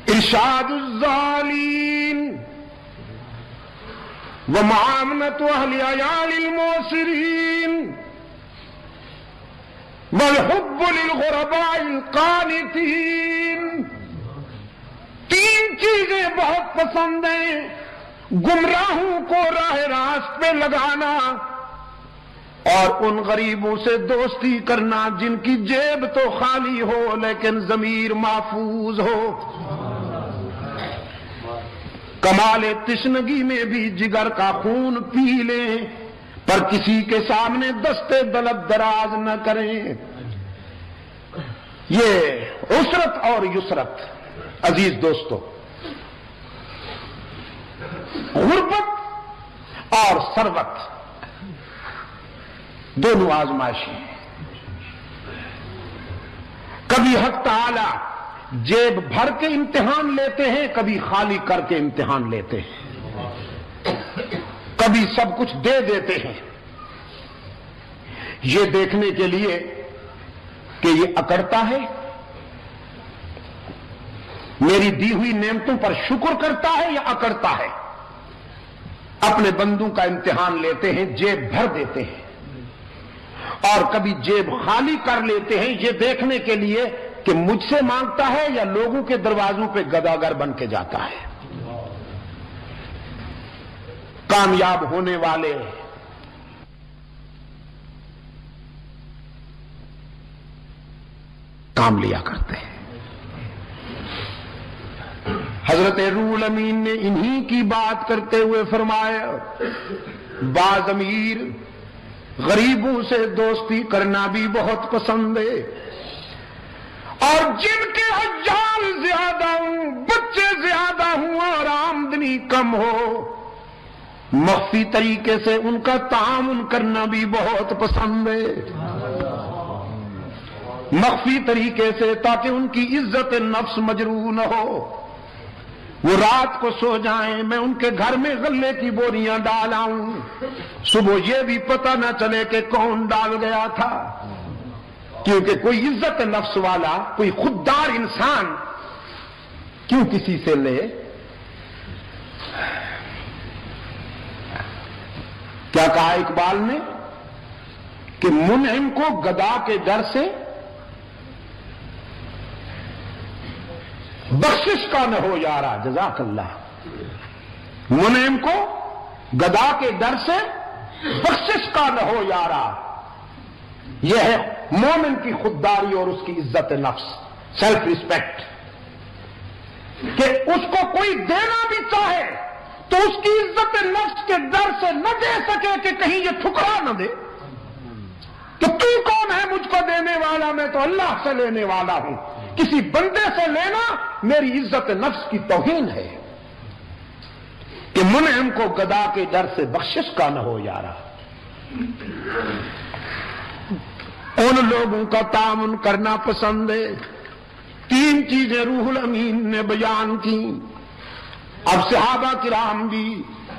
Speaker 1: ارشاد الضالین وَمُعَاوَنَةُ أَهْلِ عَيَالِ الْمُعْسِرِينَ وَالْحُبُّ لِلْغُرَبَاءِ الْقَانِتِينَ۔ تین چیزیں بہت پسند ہیں، گمراہوں کو راہ راست پہ لگانا اور ان غریبوں سے دوستی کرنا جن کی جیب تو خالی ہو لیکن ضمیر محفوظ ہو۔ کمال تشنگی میں بھی جگر کا خون پی لیں پر کسی کے سامنے دستے دلت دراز نہ کریں۔ یہ عسرت اور یسرت، عزیز دوستو، غربت اور ثروت دونوں آزمائشی ہیں۔ کبھی حق تعالی جیب بھر کے امتحان لیتے ہیں، کبھی خالی کر کے امتحان لیتے ہیں، کبھی سب کچھ دے دیتے ہیں، یہ دیکھنے کے لیے کہ یہ اکڑتا ہے، میری دی ہوئی نعمتوں پر شکر کرتا ہے یا اکڑتا ہے۔ اپنے بندوں کا امتحان لیتے ہیں، جیب بھر دیتے ہیں، اور کبھی جیب خالی کر لیتے ہیں، یہ دیکھنے کے لیے کہ مجھ سے مانگتا ہے یا لوگوں کے دروازوں پہ گداگر بن کے جاتا ہے۔ کامیاب ہونے والے کام لیا کرتے ہیں۔ حضرت روح الامین نے انہی کی بات کرتے ہوئے فرمایا بعض امیر غریبوں سے دوستی کرنا بھی بہت پسند ہے، اور جن کے حجال زیادہ ہوں، بچے زیادہ ہوں اور آمدنی کم ہو، مخفی طریقے سے ان کا تعاون کرنا بھی بہت پسند ہے، مخفی طریقے سے، تاکہ ان کی عزت نفس مجروح نہ ہو۔ وہ رات کو سو جائیں، میں ان کے گھر میں غلے کی بوریاں ڈال آؤں، صبح یہ بھی پتہ نہ چلے کہ کون ڈال گیا تھا، کیونکہ کوئی عزت نفس والا، کوئی خوددار انسان کیوں کسی سے لے؟ کیا کہا اقبال نے کہ کہ منعم کو گدا کے ڈر سے بخشش کا نہ ہو یارا. جزاک اللہ. منعم کو گدا کے ڈر سے بخشش کا نہ ہو یارا. یہ ہے مومن کی خودداری اور اس کی عزت نفس، سیلف ریسپیکٹ، کہ اس کو کوئی دینا بھی چاہے تو اس کی عزت نفس کے ڈر سے نہ دے سکے کہ کہیں یہ ٹھکرا نہ دے کہ تو کون ہے مجھ کو دینے والا، میں تو اللہ سے لینے والا ہوں. کسی بندے سے لینا میری عزت نفس کی توہین ہے. کہ منعم کو گدا کے ڈر سے بخشش کا نہ ہو یارا. ان لوگوں کا تعاون کرنا پسند ہے. 3 چیزیں روح الامین نے بیان کی. اب صحابہ کرام بھی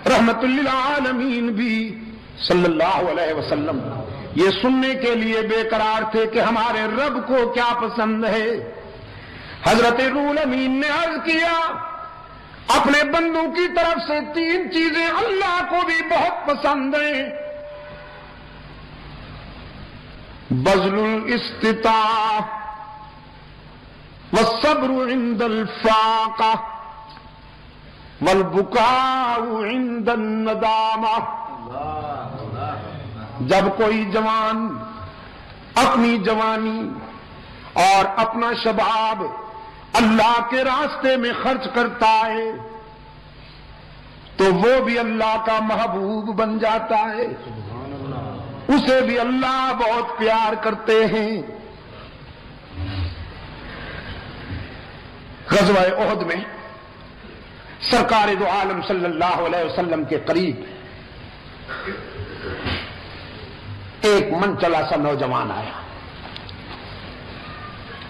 Speaker 1: رحمت للعالمین بھی صلی اللہ علیہ وسلم یہ سننے کے لیے بے قرار تھے کہ ہمارے رب کو کیا پسند ہے. حضرت روح الامین نے عرض کیا اپنے بندوں کی طرف سے 3 چیزیں اللہ کو بھی بہت پسند ہیں. بذل الاستطاع والصبر عند الفاقہ والبکاء عند الندامہ. جب کوئی جوان اپنی جوانی اور اپنا شباب اللہ کے راستے میں خرچ کرتا ہے تو وہ بھی اللہ کا محبوب بن جاتا ہے. اسے بھی اللہ بہت پیار کرتے ہیں. غزوہ احد میں سرکار دو عالم صلی اللہ علیہ وسلم کے قریب ایک منچلا سا نوجوان آیا.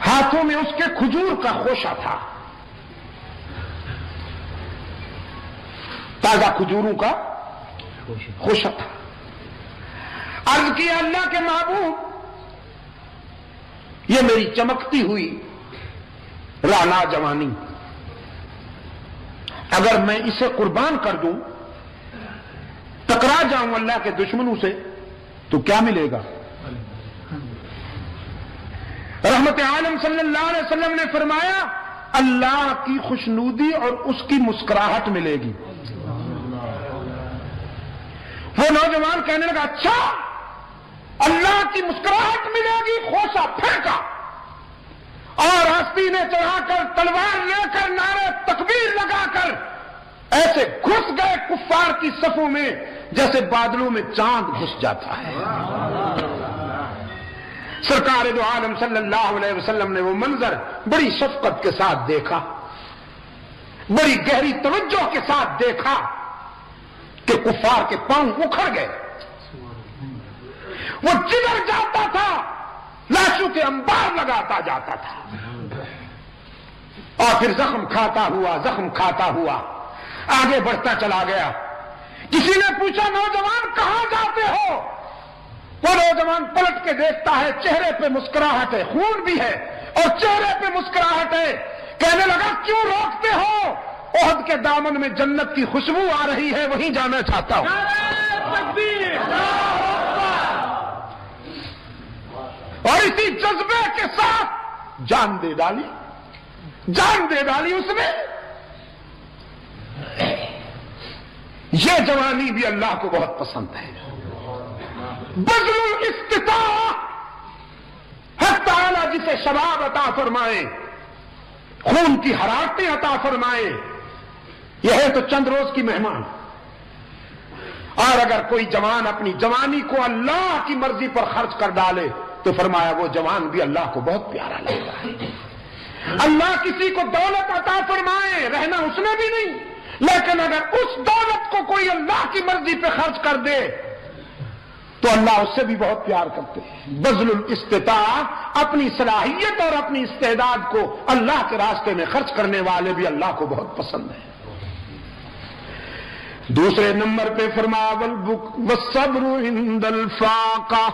Speaker 1: ہاتھوں میں اس کے کھجور کا خوشہ تھا، تازہ کھجوروں کا خوشہ تھا. عرض کیا اللہ کے محبوب یہ میری چمکتی ہوئی رانا جوانی اگر میں اسے قربان کر دوں ٹکرا جاؤں اللہ کے دشمنوں سے تو کیا ملے گا؟ رحمت عالم صلی اللہ علیہ وسلم نے فرمایا اللہ کی خوشنودی اور اس کی مسکراہٹ ملے گی. وہ نوجوان کہنے لگا اچھا اللہ کی مسکراہٹ ملے گی. خوشہ پھینکا اور ہستی نے چڑھا کر تلوار لے کر نعرے تکبیر لگا کر ایسے گھس گئے کفار کی صفوں میں جیسے بادلوں میں چاند گھس جاتا ہے. سرکار دو عالم صلی اللہ علیہ وسلم نے وہ منظر بڑی شفقت کے ساتھ دیکھا، بڑی گہری توجہ کے ساتھ دیکھا کہ کفار کے پاؤں اکھڑ گئے. وہ جدھر جاتا تھا لاشوں کے انبار لگاتا جاتا تھا اور پھر زخم کھاتا ہوا آگے بڑھتا چلا گیا. کسی نے پوچھا نوجوان کہاں جاتے ہو؟ وہ نوجوان پلٹ کے دیکھتا ہے، چہرے پہ مسکراہٹ ہے، خون بھی ہے اور چہرے پہ مسکراہٹ ہے. کہنے لگا کیوں روکتے ہو؟ احد کے دامن میں جنت کی خوشبو آ رہی ہے، وہیں جانا چاہتا ہوں. اور اسی جذبے کے ساتھ جان دے ڈالی اس نے. یہ جوانی بھی اللہ کو بہت پسند ہے. بذل الاستطاع، حق تعالی جسے شباب عطا فرمائے، خون کی حرارتیں عطا فرمائے، یہ ہے تو چند روز کی مہمان. اور اگر کوئی جوان اپنی جوانی کو اللہ کی مرضی پر خرچ کر ڈالے تو فرمایا وہ جوان بھی اللہ کو بہت پیارا لگتا ہے. اللہ کسی کو دولت عطا فرمائے، رہنا اس نے بھی نہیں، لیکن اگر اس دولت کو کوئی اللہ کی مرضی پہ خرچ کر دے تو اللہ اس سے بھی بہت پیار کرتے ہیں. بذل الاستطاع، اپنی صلاحیت اور اپنی استعداد کو اللہ کے راستے میں خرچ کرنے والے بھی اللہ کو بہت پسند ہیں. دوسرے نمبر پہ فرمایا والصبر عند الفاقہ،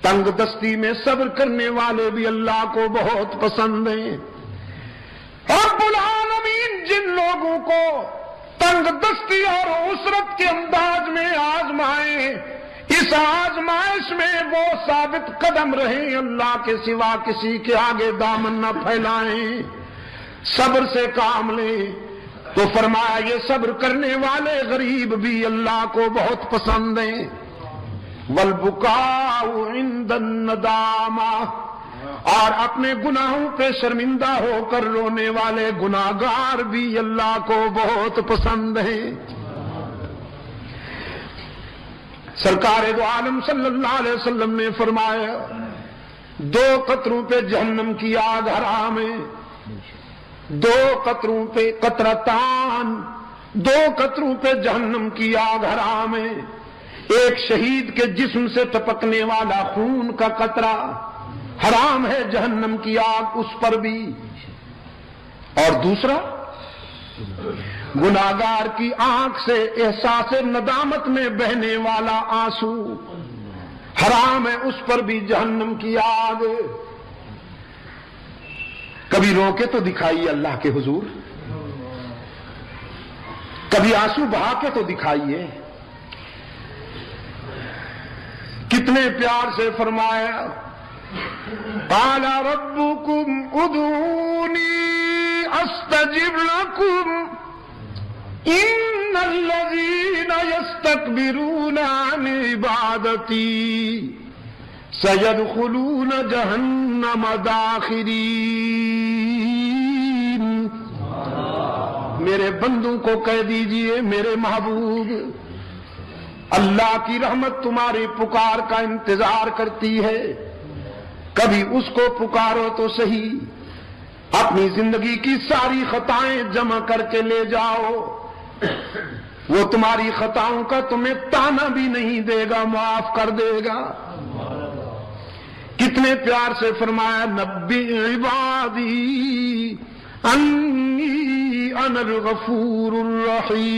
Speaker 1: تنگ دستی میں صبر کرنے والے بھی اللہ کو بہت پسند ہیں. رب العالمین جن لوگوں کو تنگ دستی اور عسرت کے انداز میں آزمائے، اس اس آزمائش میں وہ ثابت قدم رہیں، اللہ کے سوا کسی کے آگے دامن نہ پھیلائیں، صبر سے کام لیں۔ تو فرمایا یہ صبر کرنے والے غریب بھی اللہ کو بہت پسند ہیں۔ والبکاء عند الندامہ، اور اپنے گناہوں پہ شرمندہ ہو کر رونے والے گناہگار بھی اللہ کو بہت پسند ہیں۔ سرکار دو عالم صلی اللہ علیہ وسلم نے فرمایا 2 قطروں پہ جہنم کی آگ حرام ہے، 2 قطروں پہ قطرتان، 2 قطروں پہ جہنم کی آگ حرام ہے۔ ایک شہید کے جسم سے ٹپکنے والا خون کا قطرہ حرام ہے جہنم کی آگ اس پر بھی، اور دوسرا گناہگار کی آنکھ سے احساس ندامت میں بہنے والا آنسو حرام ہے اس پر بھی جہنم کی آگ۔ کبھی رو کے تو دکھائیے اللہ کے حضور، کبھی آنسو بہا کے تو دکھائیے۔ کتنے پیار سے فرمایا قال ربكم ادعوني استجب لكم ان الذين يستكبرون عن عبادتي سيدخلون جهنم داخرين۔ میرے بندوں کو کہہ دیجئے میرے محبوب، اللہ کی رحمت تمہاری پکار کا انتظار کرتی ہے، کبھی اس کو پکارو تو صحیح، اپنی زندگی کی ساری خطائیں جمع کر کے لے جاؤ، وہ تمہاری خطاؤں کا تمہیں تانا بھی نہیں دے گا، معاف کر دے گا۔ کتنے پیار سے فرمایا نبی عبادی انی انا الغفور الرحیم۔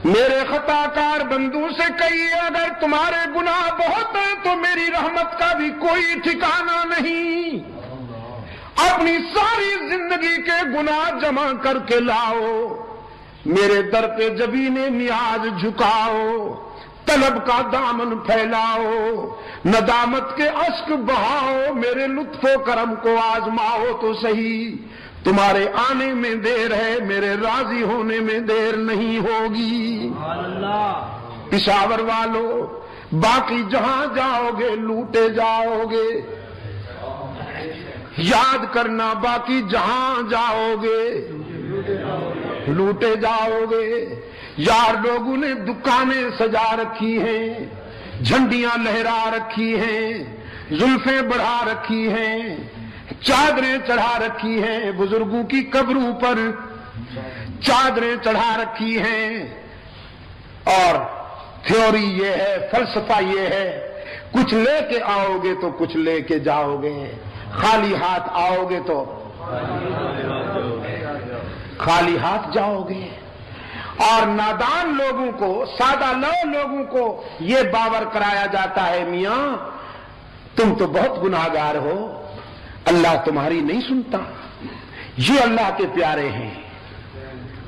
Speaker 1: میرے خطا کار بندوں سے کہیے اگر تمہارے گناہ بہت ہیں تو میری رحمت کا بھی کوئی ٹھکانہ نہیں، اپنی ساری زندگی کے گناہ جمع کر کے لاؤ، میرے در پہ جبین نیاز جھکاؤ، طلب کا دامن پھیلاؤ، ندامت کے اشک بہاؤ، میرے لطف و کرم کو آزماؤ تو صحیح، تمہارے آنے میں دیر ہے، میرے راضی ہونے میں دیر نہیں ہوگی۔ پشاور والو باقی جہاں جاؤ گے لوٹے جاؤ گے، یاد کرنا باقی جہاں جاؤ گے لوٹے جاؤ گے۔ یار لوگوں نے دکانیں سجا رکھی ہیں، جھنڈیاں لہرا رکھی ہیں، زلفیں بڑھا رکھی ہیں، چادریں چڑھا رکھی ہیں، بزرگوں کی قبروں پر چادریں چڑھا رکھی ہیں، اور تھیوری یہ ہے، فلسفہ یہ ہے، کچھ لے کے آؤ گے تو کچھ لے کے جاؤ گے، خالی ہاتھ آؤ گے تو خالی ہاتھ جاؤ گے۔ اور نادان لوگوں کو، سادہ لوگوں کو یہ باور کرایا جاتا ہے میاں تم تو بہت گناہگار ہو، اللہ تمہاری نہیں سنتا۔ یہ اللہ کے پیارے ہیں،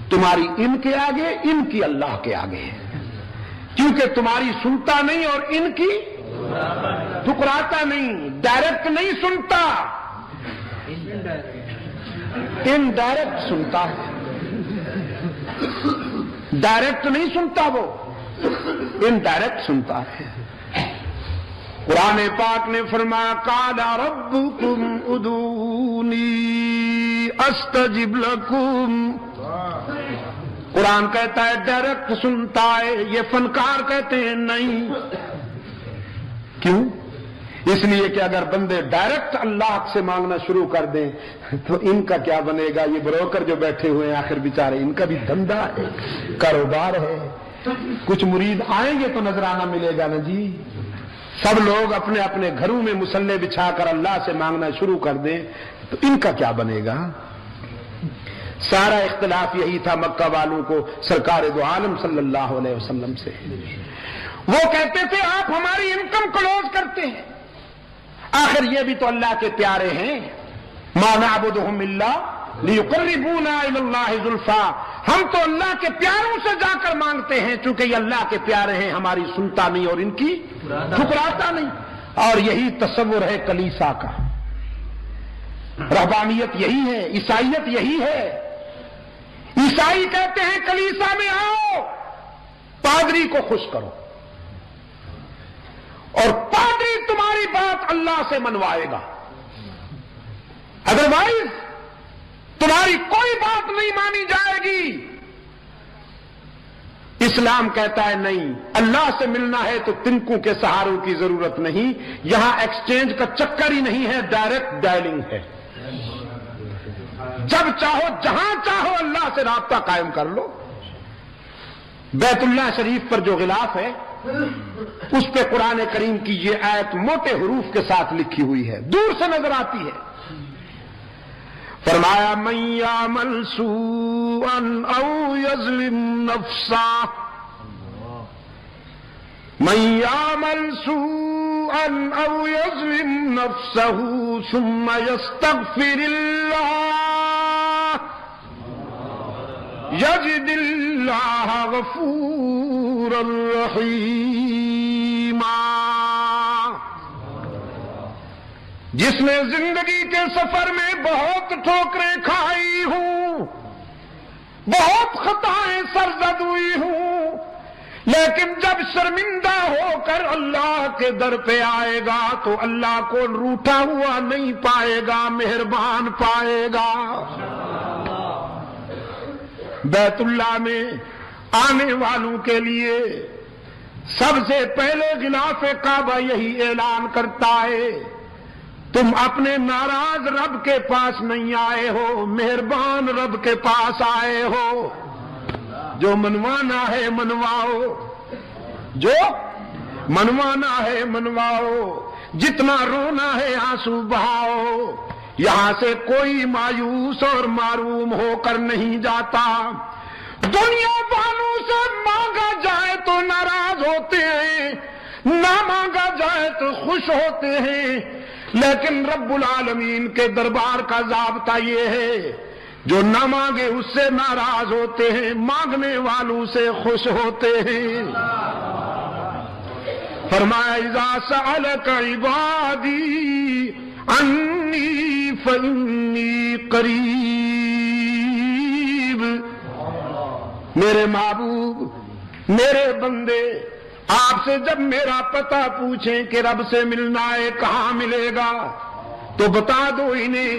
Speaker 1: تمہاری ان کے آگے، ان کی اللہ کے آگے، کیونکہ تمہاری سنتا نہیں اور ان کی ٹھکراتا نہیں، ڈائریکٹ نہیں سنتا، انڈائریکٹ سنتا ہے، ڈائریکٹ نہیں سنتا، وہ انڈائریکٹ سنتا ہے۔ قرآن پاک نے فرمایا قال ربکم ادعونی استجب لکم۔ قرآن کہتا ہے ڈائریکٹ سنتا ہے، یہ فنکار کہتے ہیں نہیں۔ کیوں؟ اس لیے کہ اگر بندے ڈائریکٹ اللہ سے مانگنا شروع کر دیں تو ان کا کیا بنے گا؟ یہ بروکر جو بیٹھے ہوئے ہیں آخر بیچارے، ان کا بھی دھندا ہے، کاروبار ہے، کچھ مرید آئیں گے تو نذرانہ ملے گا نا جی۔ سب لوگ اپنے اپنے گھروں میں مصلے بچھا کر اللہ سے مانگنا شروع کر دیں تو ان کا کیا بنے گا؟ سارا اختلاف یہی تھا مکہ والوں کو سرکار دو عالم صلی اللہ علیہ وسلم سے۔ وہ کہتے تھے آپ ہماری انکم کلوز کرتے ہیں، آخر یہ بھی تو اللہ کے پیارے ہیں، ما نعبدهم الا لیقربونا الی اللہ زلفا، ہم تو اللہ کے پیاروں سے جا کر مانگتے ہیں، چونکہ یہ اللہ کے پیارے ہیں، ہماری سنتا نہیں اور ان کی ٹھکراتا نہیں۔ اور یہی تصور ہے کلیسا کا، رہبانیت یہی ہے، عیسائیت یہی ہے۔ عیسائی کہتے ہیں کلیسا میں آؤ، پادری کو خوش کرو، اور پادری تمہاری بات اللہ سے منوائے گا، ادروائز تمہاری کوئی بات نہیں مانی جائے گی۔ اسلام کہتا ہے نہیں، اللہ سے ملنا ہے تو تنکوں کے سہاروں کی ضرورت نہیں، یہاں ایکسچینج کا چکر ہی نہیں ہے، ڈائریکٹ ڈائلنگ ہے۔ جب چاہو جہاں چاہو اللہ سے رابطہ قائم کر لو۔ بیت اللہ شریف پر جو غلاف ہے اس پہ قرآن کریم کی یہ آیت موٹے حروف کے ساتھ لکھی ہوئی ہے، دور سے نظر آتی ہے۔ فرمایا من یعمل سوءا او یظلم نفسا، من یعمل سوءا او یظلم نفسه ثم یستغفر اللہ یجد اللہ غفورا رحیما۔ جس نے زندگی کے سفر میں بہت ٹھوکریں کھائی ہوں، بہت خطائیں سرزد ہوئی ہوں، لیکن جب شرمندہ ہو کر اللہ کے در پہ آئے گا تو اللہ کو روٹھا ہوا نہیں پائے گا، مہربان پائے گا۔ بیت اللہ میں آنے والوں کے لیے سب سے پہلے غلاف کعبہ یہی اعلان کرتا ہے، تم اپنے ناراض رب کے پاس نہیں آئے ہو، مہربان رب کے پاس آئے ہو۔ جو منوانا ہے منواؤ، جو منوانا ہے منواؤ، جتنا رونا ہے آنسو بہاؤ۔ یہاں سے کوئی مایوس اور معروم ہو کر نہیں جاتا۔ دنیا والوں سے مانگا جائے تو ناراض ہوتے ہیں، نہ مانگا جائے تو خوش ہوتے ہیں، لیکن رب العالمین کے دربار کا ضابطہ یہ ہے جو نہ مانگے اس سے ناراض ہوتے ہیں، مانگنے والوں سے خوش ہوتے ہیں۔ فرمایا اذا سألک عبادی انی فانی قریب، میرے محبوب، میرے بندے آپ سے جب میرا پتہ پوچھیں کہ رب سے ملنا ہے کہاں ملے گا تو بتا دو انہیں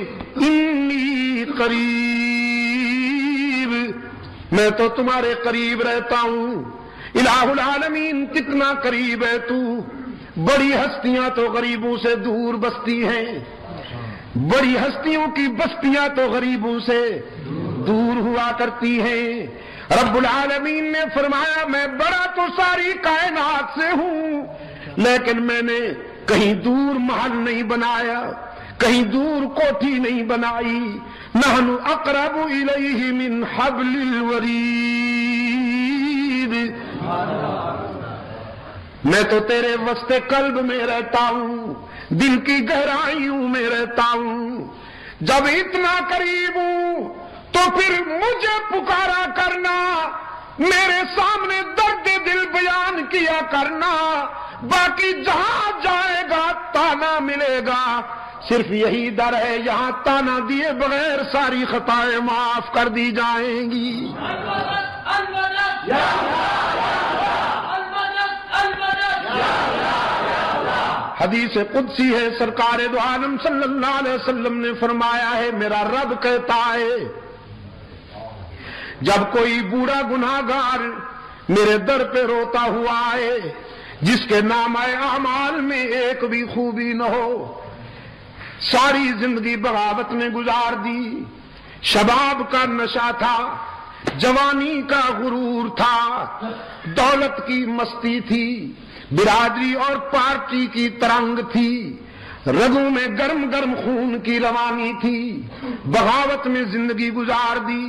Speaker 1: انی قریب، میں تو تمہارے قریب رہتا ہوں۔ الہ العالمین کتنا قریب ہے تو، بڑی ہستیاں تو غریبوں سے دور بستی ہیں، بڑی ہستیوں کی بستیاں تو غریبوں سے دور ہوا کرتی ہیں۔ رب العالمین نے فرمایا میں بڑا تو ساری کائنات سے ہوں، لیکن میں نے کہیں دور محل نہیں بنایا، کہیں دور کوٹھی نہیں بنائی۔ نحن اقرب الیہ من حبل الورید، میں تو تیرے وسط قلب میں رہتا ہوں، دل کی گہرائیوں میں رہتا ہوں۔ جب اتنا قریب ہوں تو پھر مجھے پکارا کرنا، میرے سامنے درد دل بیان کیا کرنا، باقی جہاں جائے گا تانا ملے گا۔ صرف یہی در ہے یہاں تانا دیے بغیر ساری خطائیں معاف کر دی جائیں گی۔ حدیث قدسی ہے، سرکار دو عالم صلی اللہ علیہ وسلم نے فرمایا ہے، میرا رب کہتا ہے جب کوئی بوڑھا گناہگار میرے در پہ روتا ہوا آئے، جس کے نامہ اعمال میں ایک بھی خوبی نہ ہو، ساری زندگی بغاوت میں گزار دی، شباب کا نشہ تھا، جوانی کا غرور تھا، دولت کی مستی تھی، برادری اور پارٹی کی ترنگ تھی، رگوں میں گرم گرم خون کی روانی تھی، بغاوت میں زندگی گزار دی۔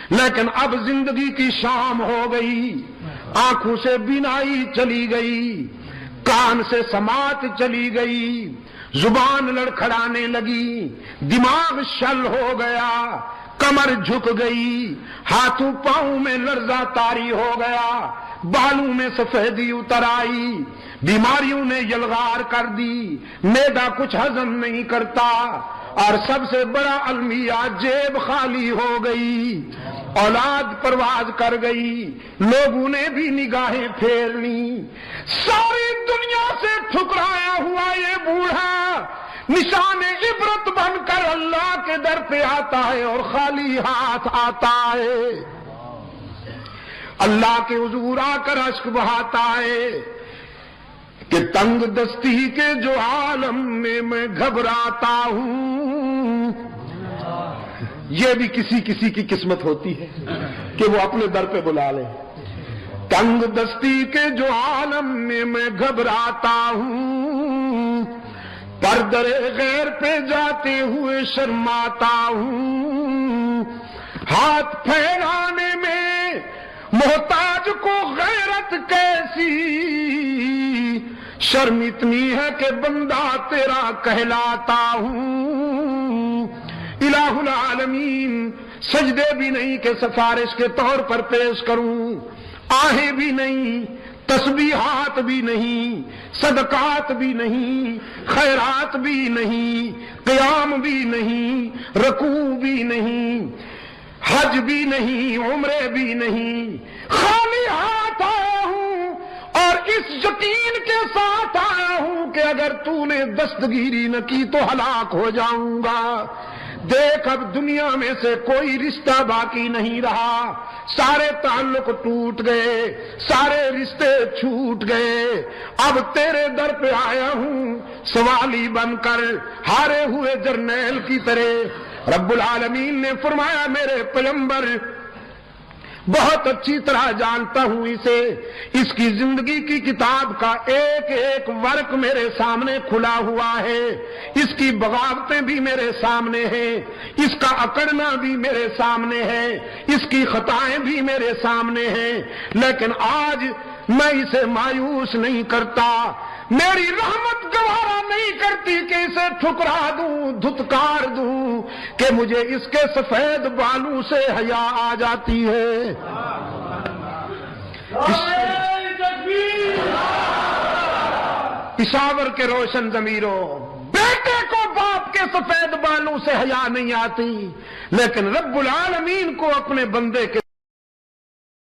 Speaker 1: لیکن اب زندگی کی شام ہو گئی، آنکھوں سے بینائی چلی گئی، کان سے سماعت چلی گئی، زبان لڑکھڑانے لگی، دماغ شل ہو گیا، کمر جھک گئی، ہاتھوں پاؤں میں لرزہ طاری ہو گیا، بالوں میں سفیدی اتر آئی، بیماریوں نے یلغار کر دی، معدہ کچھ ہضم نہیں کرتا، اور سب سے بڑا المیہ جیب خالی ہو گئی، اولاد پرواز کر گئی، لوگوں نے بھی نگاہیں پھیر لی، ساری دنیا سے ٹھکرایا ہوا یہ بوڑھا نشان عبرت بن کر اللہ کے در پہ آتا ہے اور خالی ہاتھ آتا ہے، اللہ کے حضور آ کر اشک بہاتا ہے کہ تنگ دستی کے جو عالم میں گھبراتا ہوں۔ یہ بھی کسی کسی کی قسمت ہوتی ہے کہ وہ اپنے در پہ بلا لے۔ تنگ دستی کے جو عالم میں گھبراتا ہوں، پردر غیر پہ جاتے ہوئے شرماتا ہوں، ہاتھ پھیلانے میں محتاج کو غیرت کیسی، شرم اتنی ہے کہ بندہ تیرا کہلاتا ہوں۔ الہ العالمین سجدے بھی نہیں کہ سفارش کے طور پر پیش کروں، آہیں بھی نہیں، تسبیحات بھی نہیں، صدقات بھی نہیں، خیرات بھی نہیں، قیام بھی نہیں، رکوع بھی نہیں، حج بھی نہیں، عمرے بھی نہیں، خالی ہاتھ آیا ہوں اور اس یقین کے ساتھ آیا ہوں کہ اگر تو نے دستگیری نہ کی تو ہلاک ہو جاؤں گا۔ دیکھ اب دنیا میں سے کوئی رشتہ باقی نہیں رہا، سارے تعلق ٹوٹ گئے، سارے رشتے چھوٹ گئے، اب تیرے در پہ آیا ہوں سوالی بن کر، ہارے ہوئے جرنیل کی طرح۔ رب العالمین نے فرمایا میرے پیغمبر بہت اچھی طرح جانتا ہوں اسے، اس کی زندگی کی کتاب کا ایک ایک ورق میرے سامنے کھلا ہوا ہے، اس کی بغاوتیں بھی میرے سامنے ہیں، اس کا اکڑنا بھی میرے سامنے ہے، اس کی خطائیں بھی میرے سامنے ہیں، لیکن آج میں اسے مایوس نہیں کرتا، میری رحمت گوارا نہیں کرتی کہ اسے ٹھکرا دوں، دھتکار دوں، کہ مجھے اس کے سفید بالوں سے حیا آ جاتی ہے۔ پشاور کے روشن ضمیروں، بیٹے کو باپ کے سفید بالوں سے حیا نہیں آتی، لیکن رب العالمین کو اپنے بندے کے